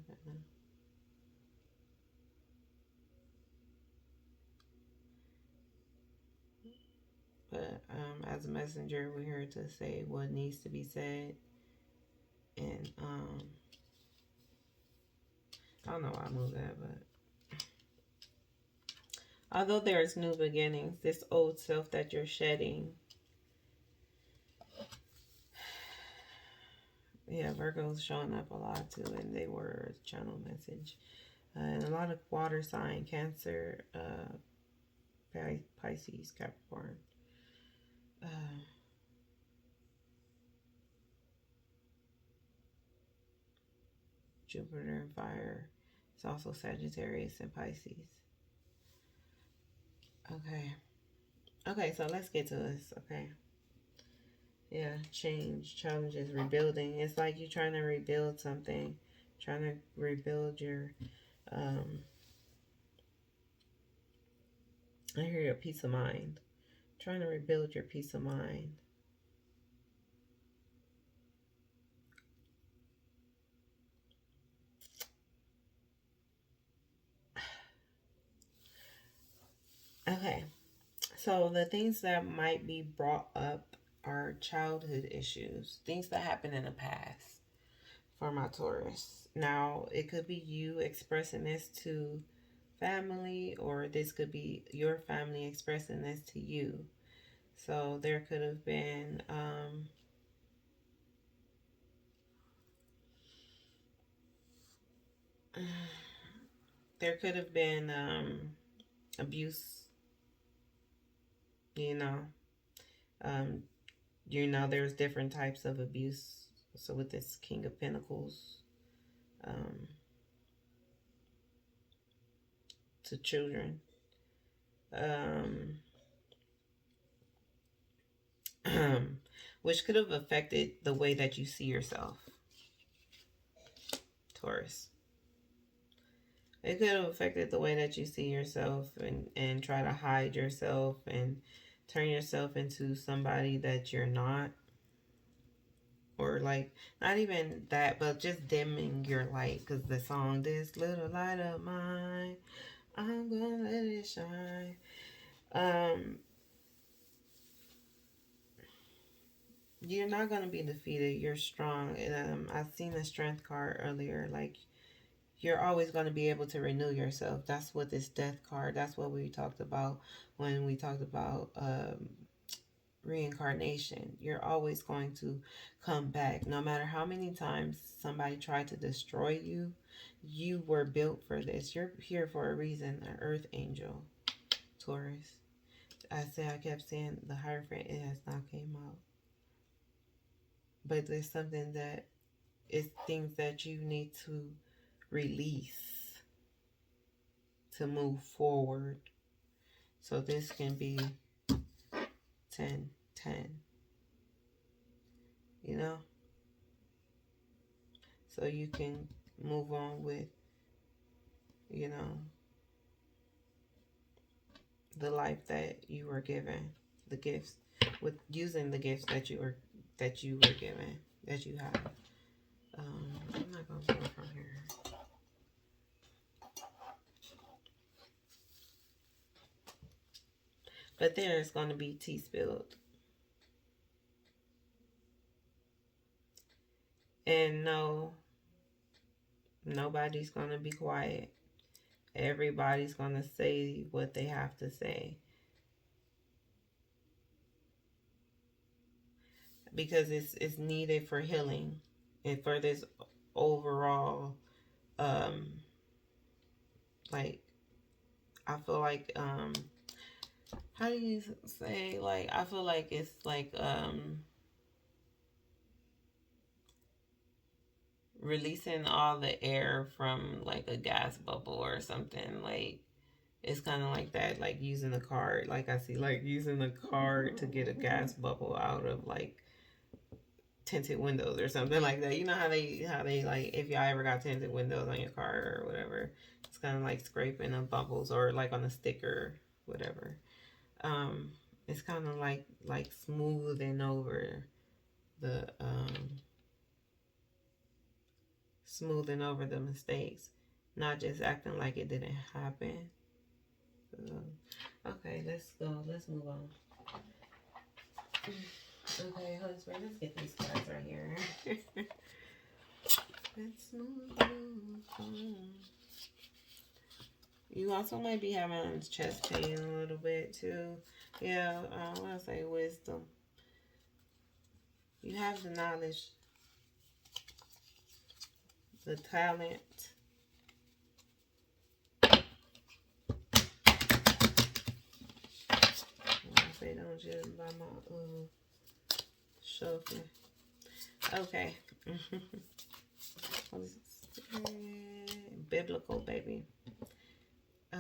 But as a messenger, we're here to say what needs to be said. And I don't know why I moved that, but although there is new beginnings, this old self that you're shedding. Yeah, Virgo's showing up a lot too, and they were channel message. And a lot of water sign, Cancer, Pisces, Capricorn. Jupiter and fire. It's also Sagittarius and Pisces. Okay. Okay, so let's get to this, okay? Yeah, change, challenges, rebuilding. It's like you're trying to rebuild something. Trying to rebuild your, I hear your peace of mind. Trying to rebuild your peace of mind. Okay, so the things that might be brought up are childhood issues, things that happened in the past for my Taurus. Now, it could be you expressing this to family, or this could be your family expressing this to you. So there could have been there could have been abuse, you know. Um, there's different types of abuse. So with this King of Pentacles, um, to children, um, which could have affected the way that you see yourself, Taurus. It could have affected the way that you see yourself, and try to hide yourself and turn yourself into somebody that you're not. Or like, not even that, but just dimming your light. Because the song, "This Little Light of Mine, I'm gonna let it shine." You're not gonna be defeated. You're strong. I've seen the Strength card earlier. Like, you're always going to be able to renew yourself. That's what this Death card, that's what we talked about when we talked about reincarnation. You're always going to come back. No matter how many times somebody tried to destroy you, you were built for this. You're here for a reason. An earth angel, Taurus. I kept saying the Hierophant, it has not came out. But there's something that is things that you need to release to move forward. So this can be 10, 10. You know? So you can move on with, you know, the life that you were given, the gifts, with using the gifts that you were given, that you have. I'm not gonna go from here. But there's going to be tea spilled. And no, nobody's going to be quiet. Everybody's going to say what they have to say. Because it's needed for healing. And for this overall, like, I feel like, how do you say, like, I feel like it's like, releasing all the air from like a gas bubble or something. Like, it's kind of like that, like using a card. Like, I see like using a card to get a gas bubble out of like tinted windows or something like that. You know how they like, if y'all ever got tinted windows on your car or whatever, it's kind of like scraping the bubbles, or like on a sticker, whatever. It's kind of like smoothing over the mistakes, not just acting like it didn't happen. Okay, let's go. Let's move on. Okay, Holy Spirit, let's get these cards right here. Let's move on. You also might be having chest pain a little bit too. Yeah, I want to say wisdom. You have the knowledge, the talent. I say don't judge by my shuffling. Okay. Biblical, baby. I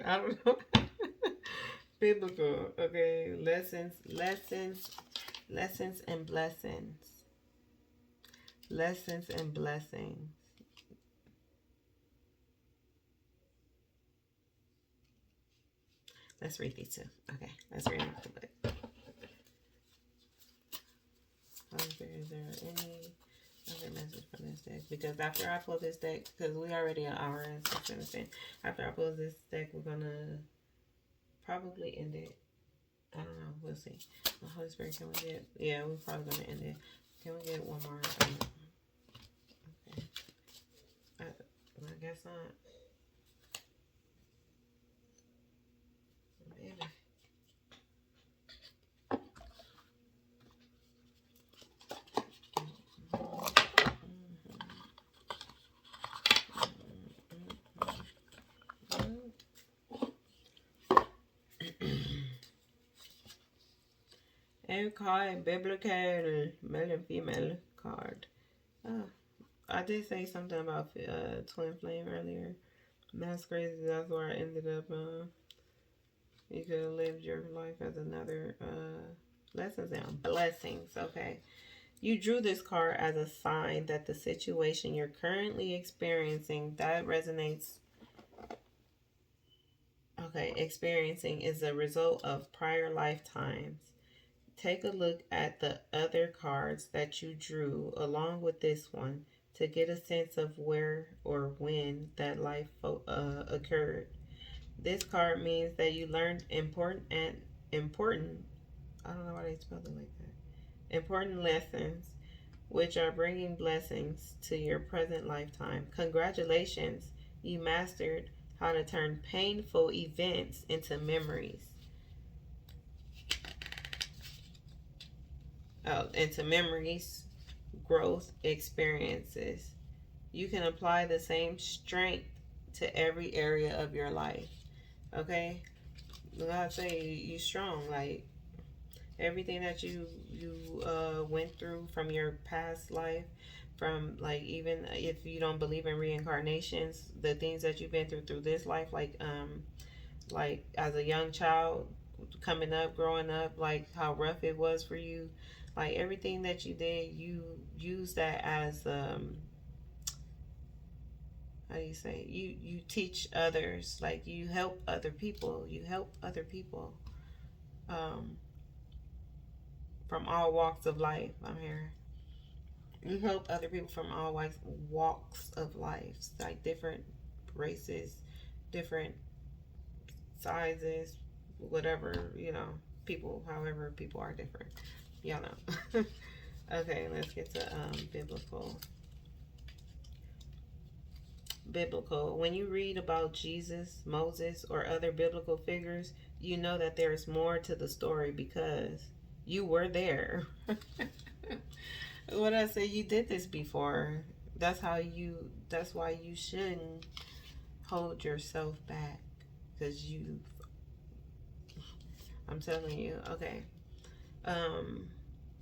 don't know. Biblical. Okay. Lessons and blessings. Lessons and blessings. Let's read these two. Okay, let's read them a little bit. Is there any other message from this deck? Because after I pull this deck, because we already an hour and 6 minutes in. After I pull this deck, we're gonna probably end it. I don't know. We'll see. The Holy Spirit, can we get? Yeah, we're probably gonna end it. Can we get one more? Okay. I guess not. Baby. And card, biblical, male and female card. Oh, I did say something about twin flame earlier. That's crazy. That's where I ended up. You could have lived your life as another lessons and blessings. Okay. You drew this card as a sign that the situation you're currently experiencing that resonates. Okay, experiencing is a result of prior lifetimes. Take a look at the other cards that you drew along with this one to get a sense of where or when that life occurred. This card means that you learned important. I don't know why they spelled it like that. Important lessons, which are bringing blessings to your present lifetime. Congratulations, you mastered how to turn painful events into memories. Into memories, growth, experiences. You can apply the same strength to every area of your life. Okay? God say you strong. Like everything that you went through from your past life, from like even if you don't believe in reincarnations, the things that you've been through this life, like as a young child, coming up, growing up, like how rough it was for you, like everything that you did, you use that as how do you say, you teach others, like you help other people, um from all walks of life. I'm here. You help other people from all walks of life, like different races, different sizes, whatever, people, however people are different. Y'all know. Okay, let's get to biblical. Biblical. When you read about Jesus, Moses, or other biblical figures, you know that there's more to the story because you were there. What I say, you did this before. That's why you shouldn't hold yourself back, because I'm telling you. Okay.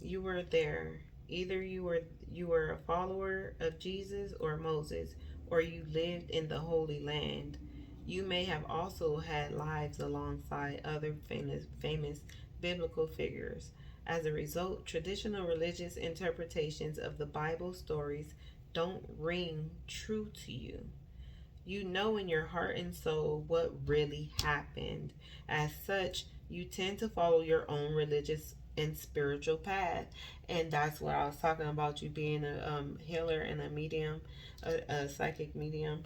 You were there. Either you were a follower of Jesus or Moses, or you lived in the Holy Land. You may have also had lives alongside other famous biblical figures. As a result, traditional religious interpretations of the Bible stories don't ring true to you. You know in your heart and soul what really happened. As such, you tend to follow your own religious and spiritual path. And that's what I was talking about, you being a healer and a medium, a psychic medium,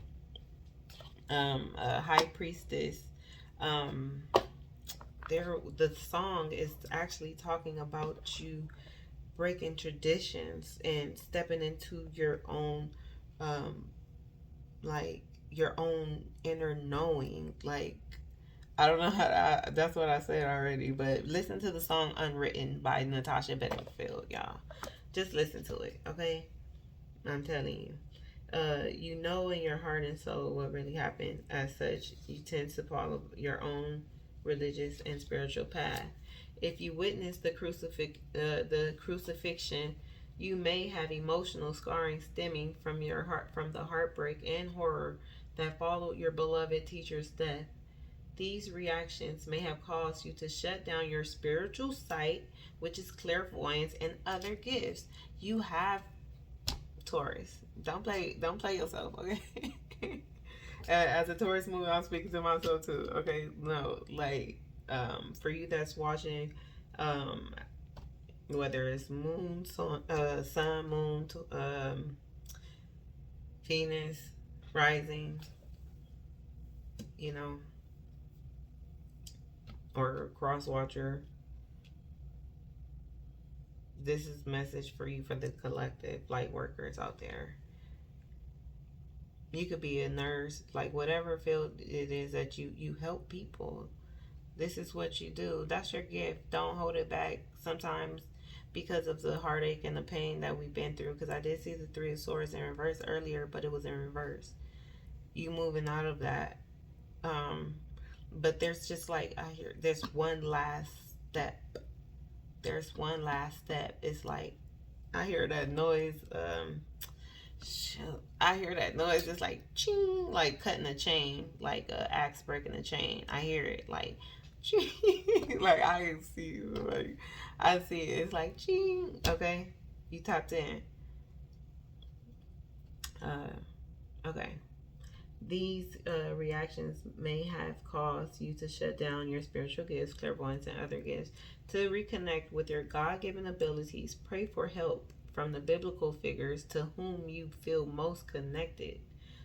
a high priestess. Um, the song is actually talking about you breaking traditions and stepping into your own, um, like your own inner knowing. Like I don't know how that's what I said already, but listen to the song Unwritten by Natasha Bedingfield, y'all. Just listen to it, okay? I'm telling you. You know in your heart and soul what really happened. As such, you tend to follow your own religious and spiritual path. If you witness the crucifixion, you may have emotional scarring stemming from the heartbreak and horror that followed your beloved teacher's death. These reactions may have caused you to shut down your spiritual sight, which is clairvoyance, and other gifts. You have Taurus. Don't play yourself, okay? As a Taurus moon, I'm speaking to myself too. Okay, no, like for you that's watching, um, whether it's moon, sun, moon, Venus, rising, you know, or cross watcher. This is a message for you, for the collective light workers out there. You could be a nurse, like whatever field it is that you help people. This is what you do. That's your gift. Don't hold it back. Sometimes because of the heartache and the pain that we've been through, because I did see the Three of Swords in reverse earlier, but it was in reverse. You moving out of that. But there's just like, I hear there's one last step there's one last step. It's like, I hear that noise. Shoot, I hear that noise. It's like ching, like cutting a chain, like a axe breaking a chain. I hear it like ching, like I see, like I see it. It's like ching. Okay, you tapped in. Okay. These reactions may have caused you to shut down your spiritual gifts, clairvoyance, and other gifts. To reconnect with your God given abilities, pray for help from the biblical figures to whom you feel most connected.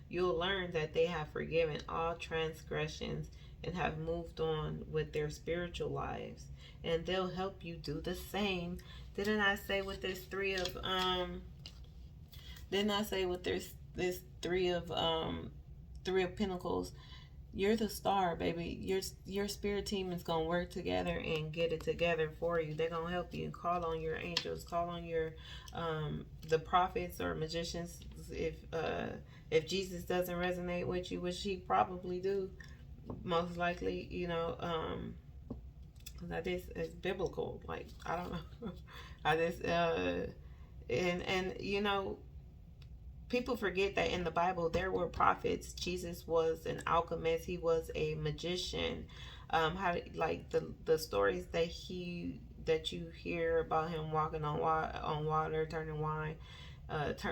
You'll learn that they have forgiven all transgressions and have moved on with their spiritual lives. And they'll help you do the same. Didn't I say with this didn't I say with this Three of Pentacles, you're the star, baby. Your spirit team is gonna work together and get it together for you. They're gonna help you. Call on your angels. Call on your the prophets or magicians. If Jesus doesn't resonate with you, which he probably do, most likely, that is biblical. Like, I don't know. I just and people forget that in the Bible there were prophets. Jesus was an alchemist. He was a magician. How like the stories that you hear about him walking on water, turning wine,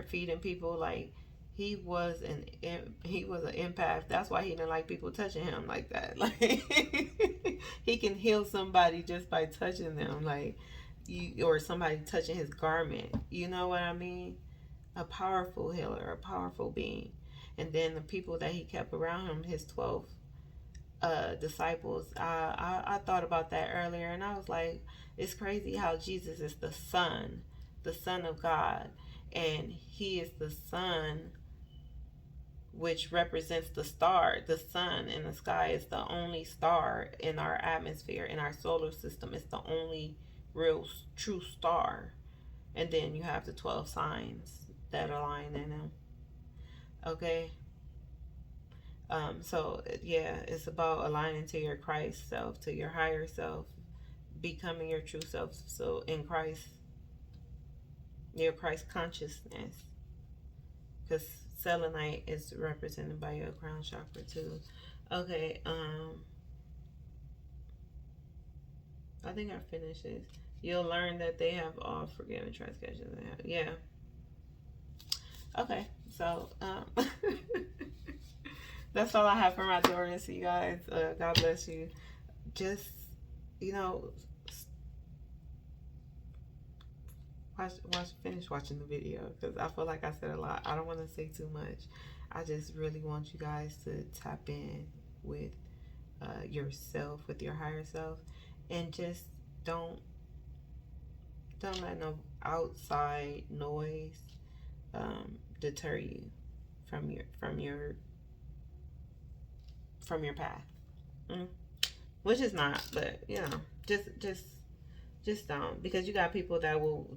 feeding people, like he was an empath. That's why he didn't like people touching him like that. Like he can heal somebody just by touching them, like or somebody touching his garment. You know what I mean? A powerful healer, a powerful being. And then the people that he kept around him, his 12 disciples, I thought about that earlier, and I was like, it's crazy how Jesus is the Son of God, and he is the Son, which represents the star. The sun in the sky is the only star in our atmosphere, in our solar system. It's the only real true star. And then you have the 12 signs that align in him. Okay. So yeah, it's about aligning to your Christ self, to your higher self, becoming your true self. So in Christ, your Christ consciousness, because selenite is represented by your crown chakra too. Okay. I think I finished this. You'll learn that they have all forgiven transgressions. Yeah. Okay, so that's all I have for my Taurus, you guys. God bless you. Just, finish watching the video, because I feel like I said a lot. I don't want to say too much. I just really want you guys to tap in with yourself, with your higher self, and just don't let no outside noise deter you from your path. Which is not, but just don't, because you got people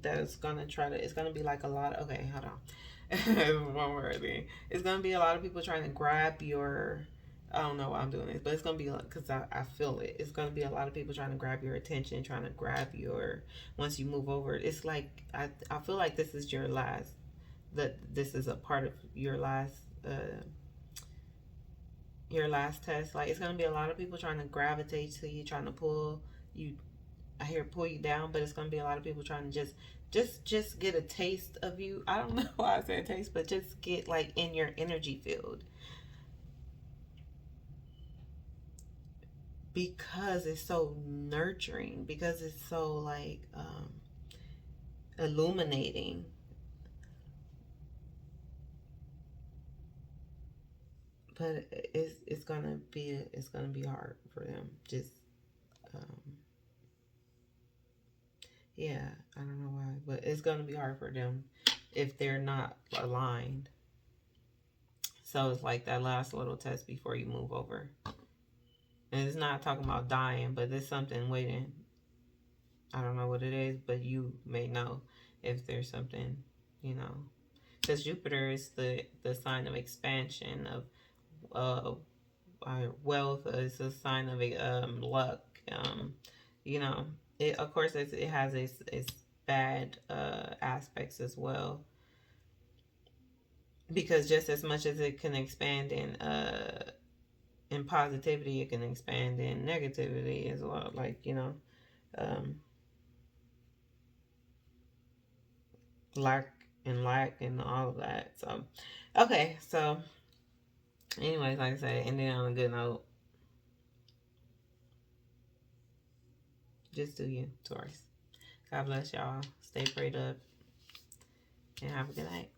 that's gonna try to, it's gonna be like a lot of, okay, hold on. One word thing. It's gonna be a lot of people trying to grab your, I don't know why I'm doing this, but it's gonna be like, because I feel it. It's gonna be a lot of people trying to grab your attention, trying to grab your, once you move over, it's like I feel like this is your last, that this is a part of your last test. Like, it's gonna be a lot of people trying to gravitate to you, trying to pull you, I hear pull you down, but it's gonna be a lot of people trying to just get a taste of you. I don't know why I said taste, but just get like in your energy field, because it's so nurturing, because it's so like illuminating. But it's gonna be hard for them. Just yeah, I don't know why, but it's gonna be hard for them if they're not aligned. So it's like that last little test before you move over. And it's not talking about dying, but there's something waiting. I don't know what it is, but you may know if there's something, because Jupiter is the sign of expansion, of wealth, is a sign of luck, it, of course, it has its bad aspects as well, because just as much as it can expand in positivity, it can expand in negativity as well. Like, you know, um, lack and all of that. So, okay, so anyways, like I said, ending on a good note. Just do you, Taurus. God bless y'all. Stay prayed up and have a good night.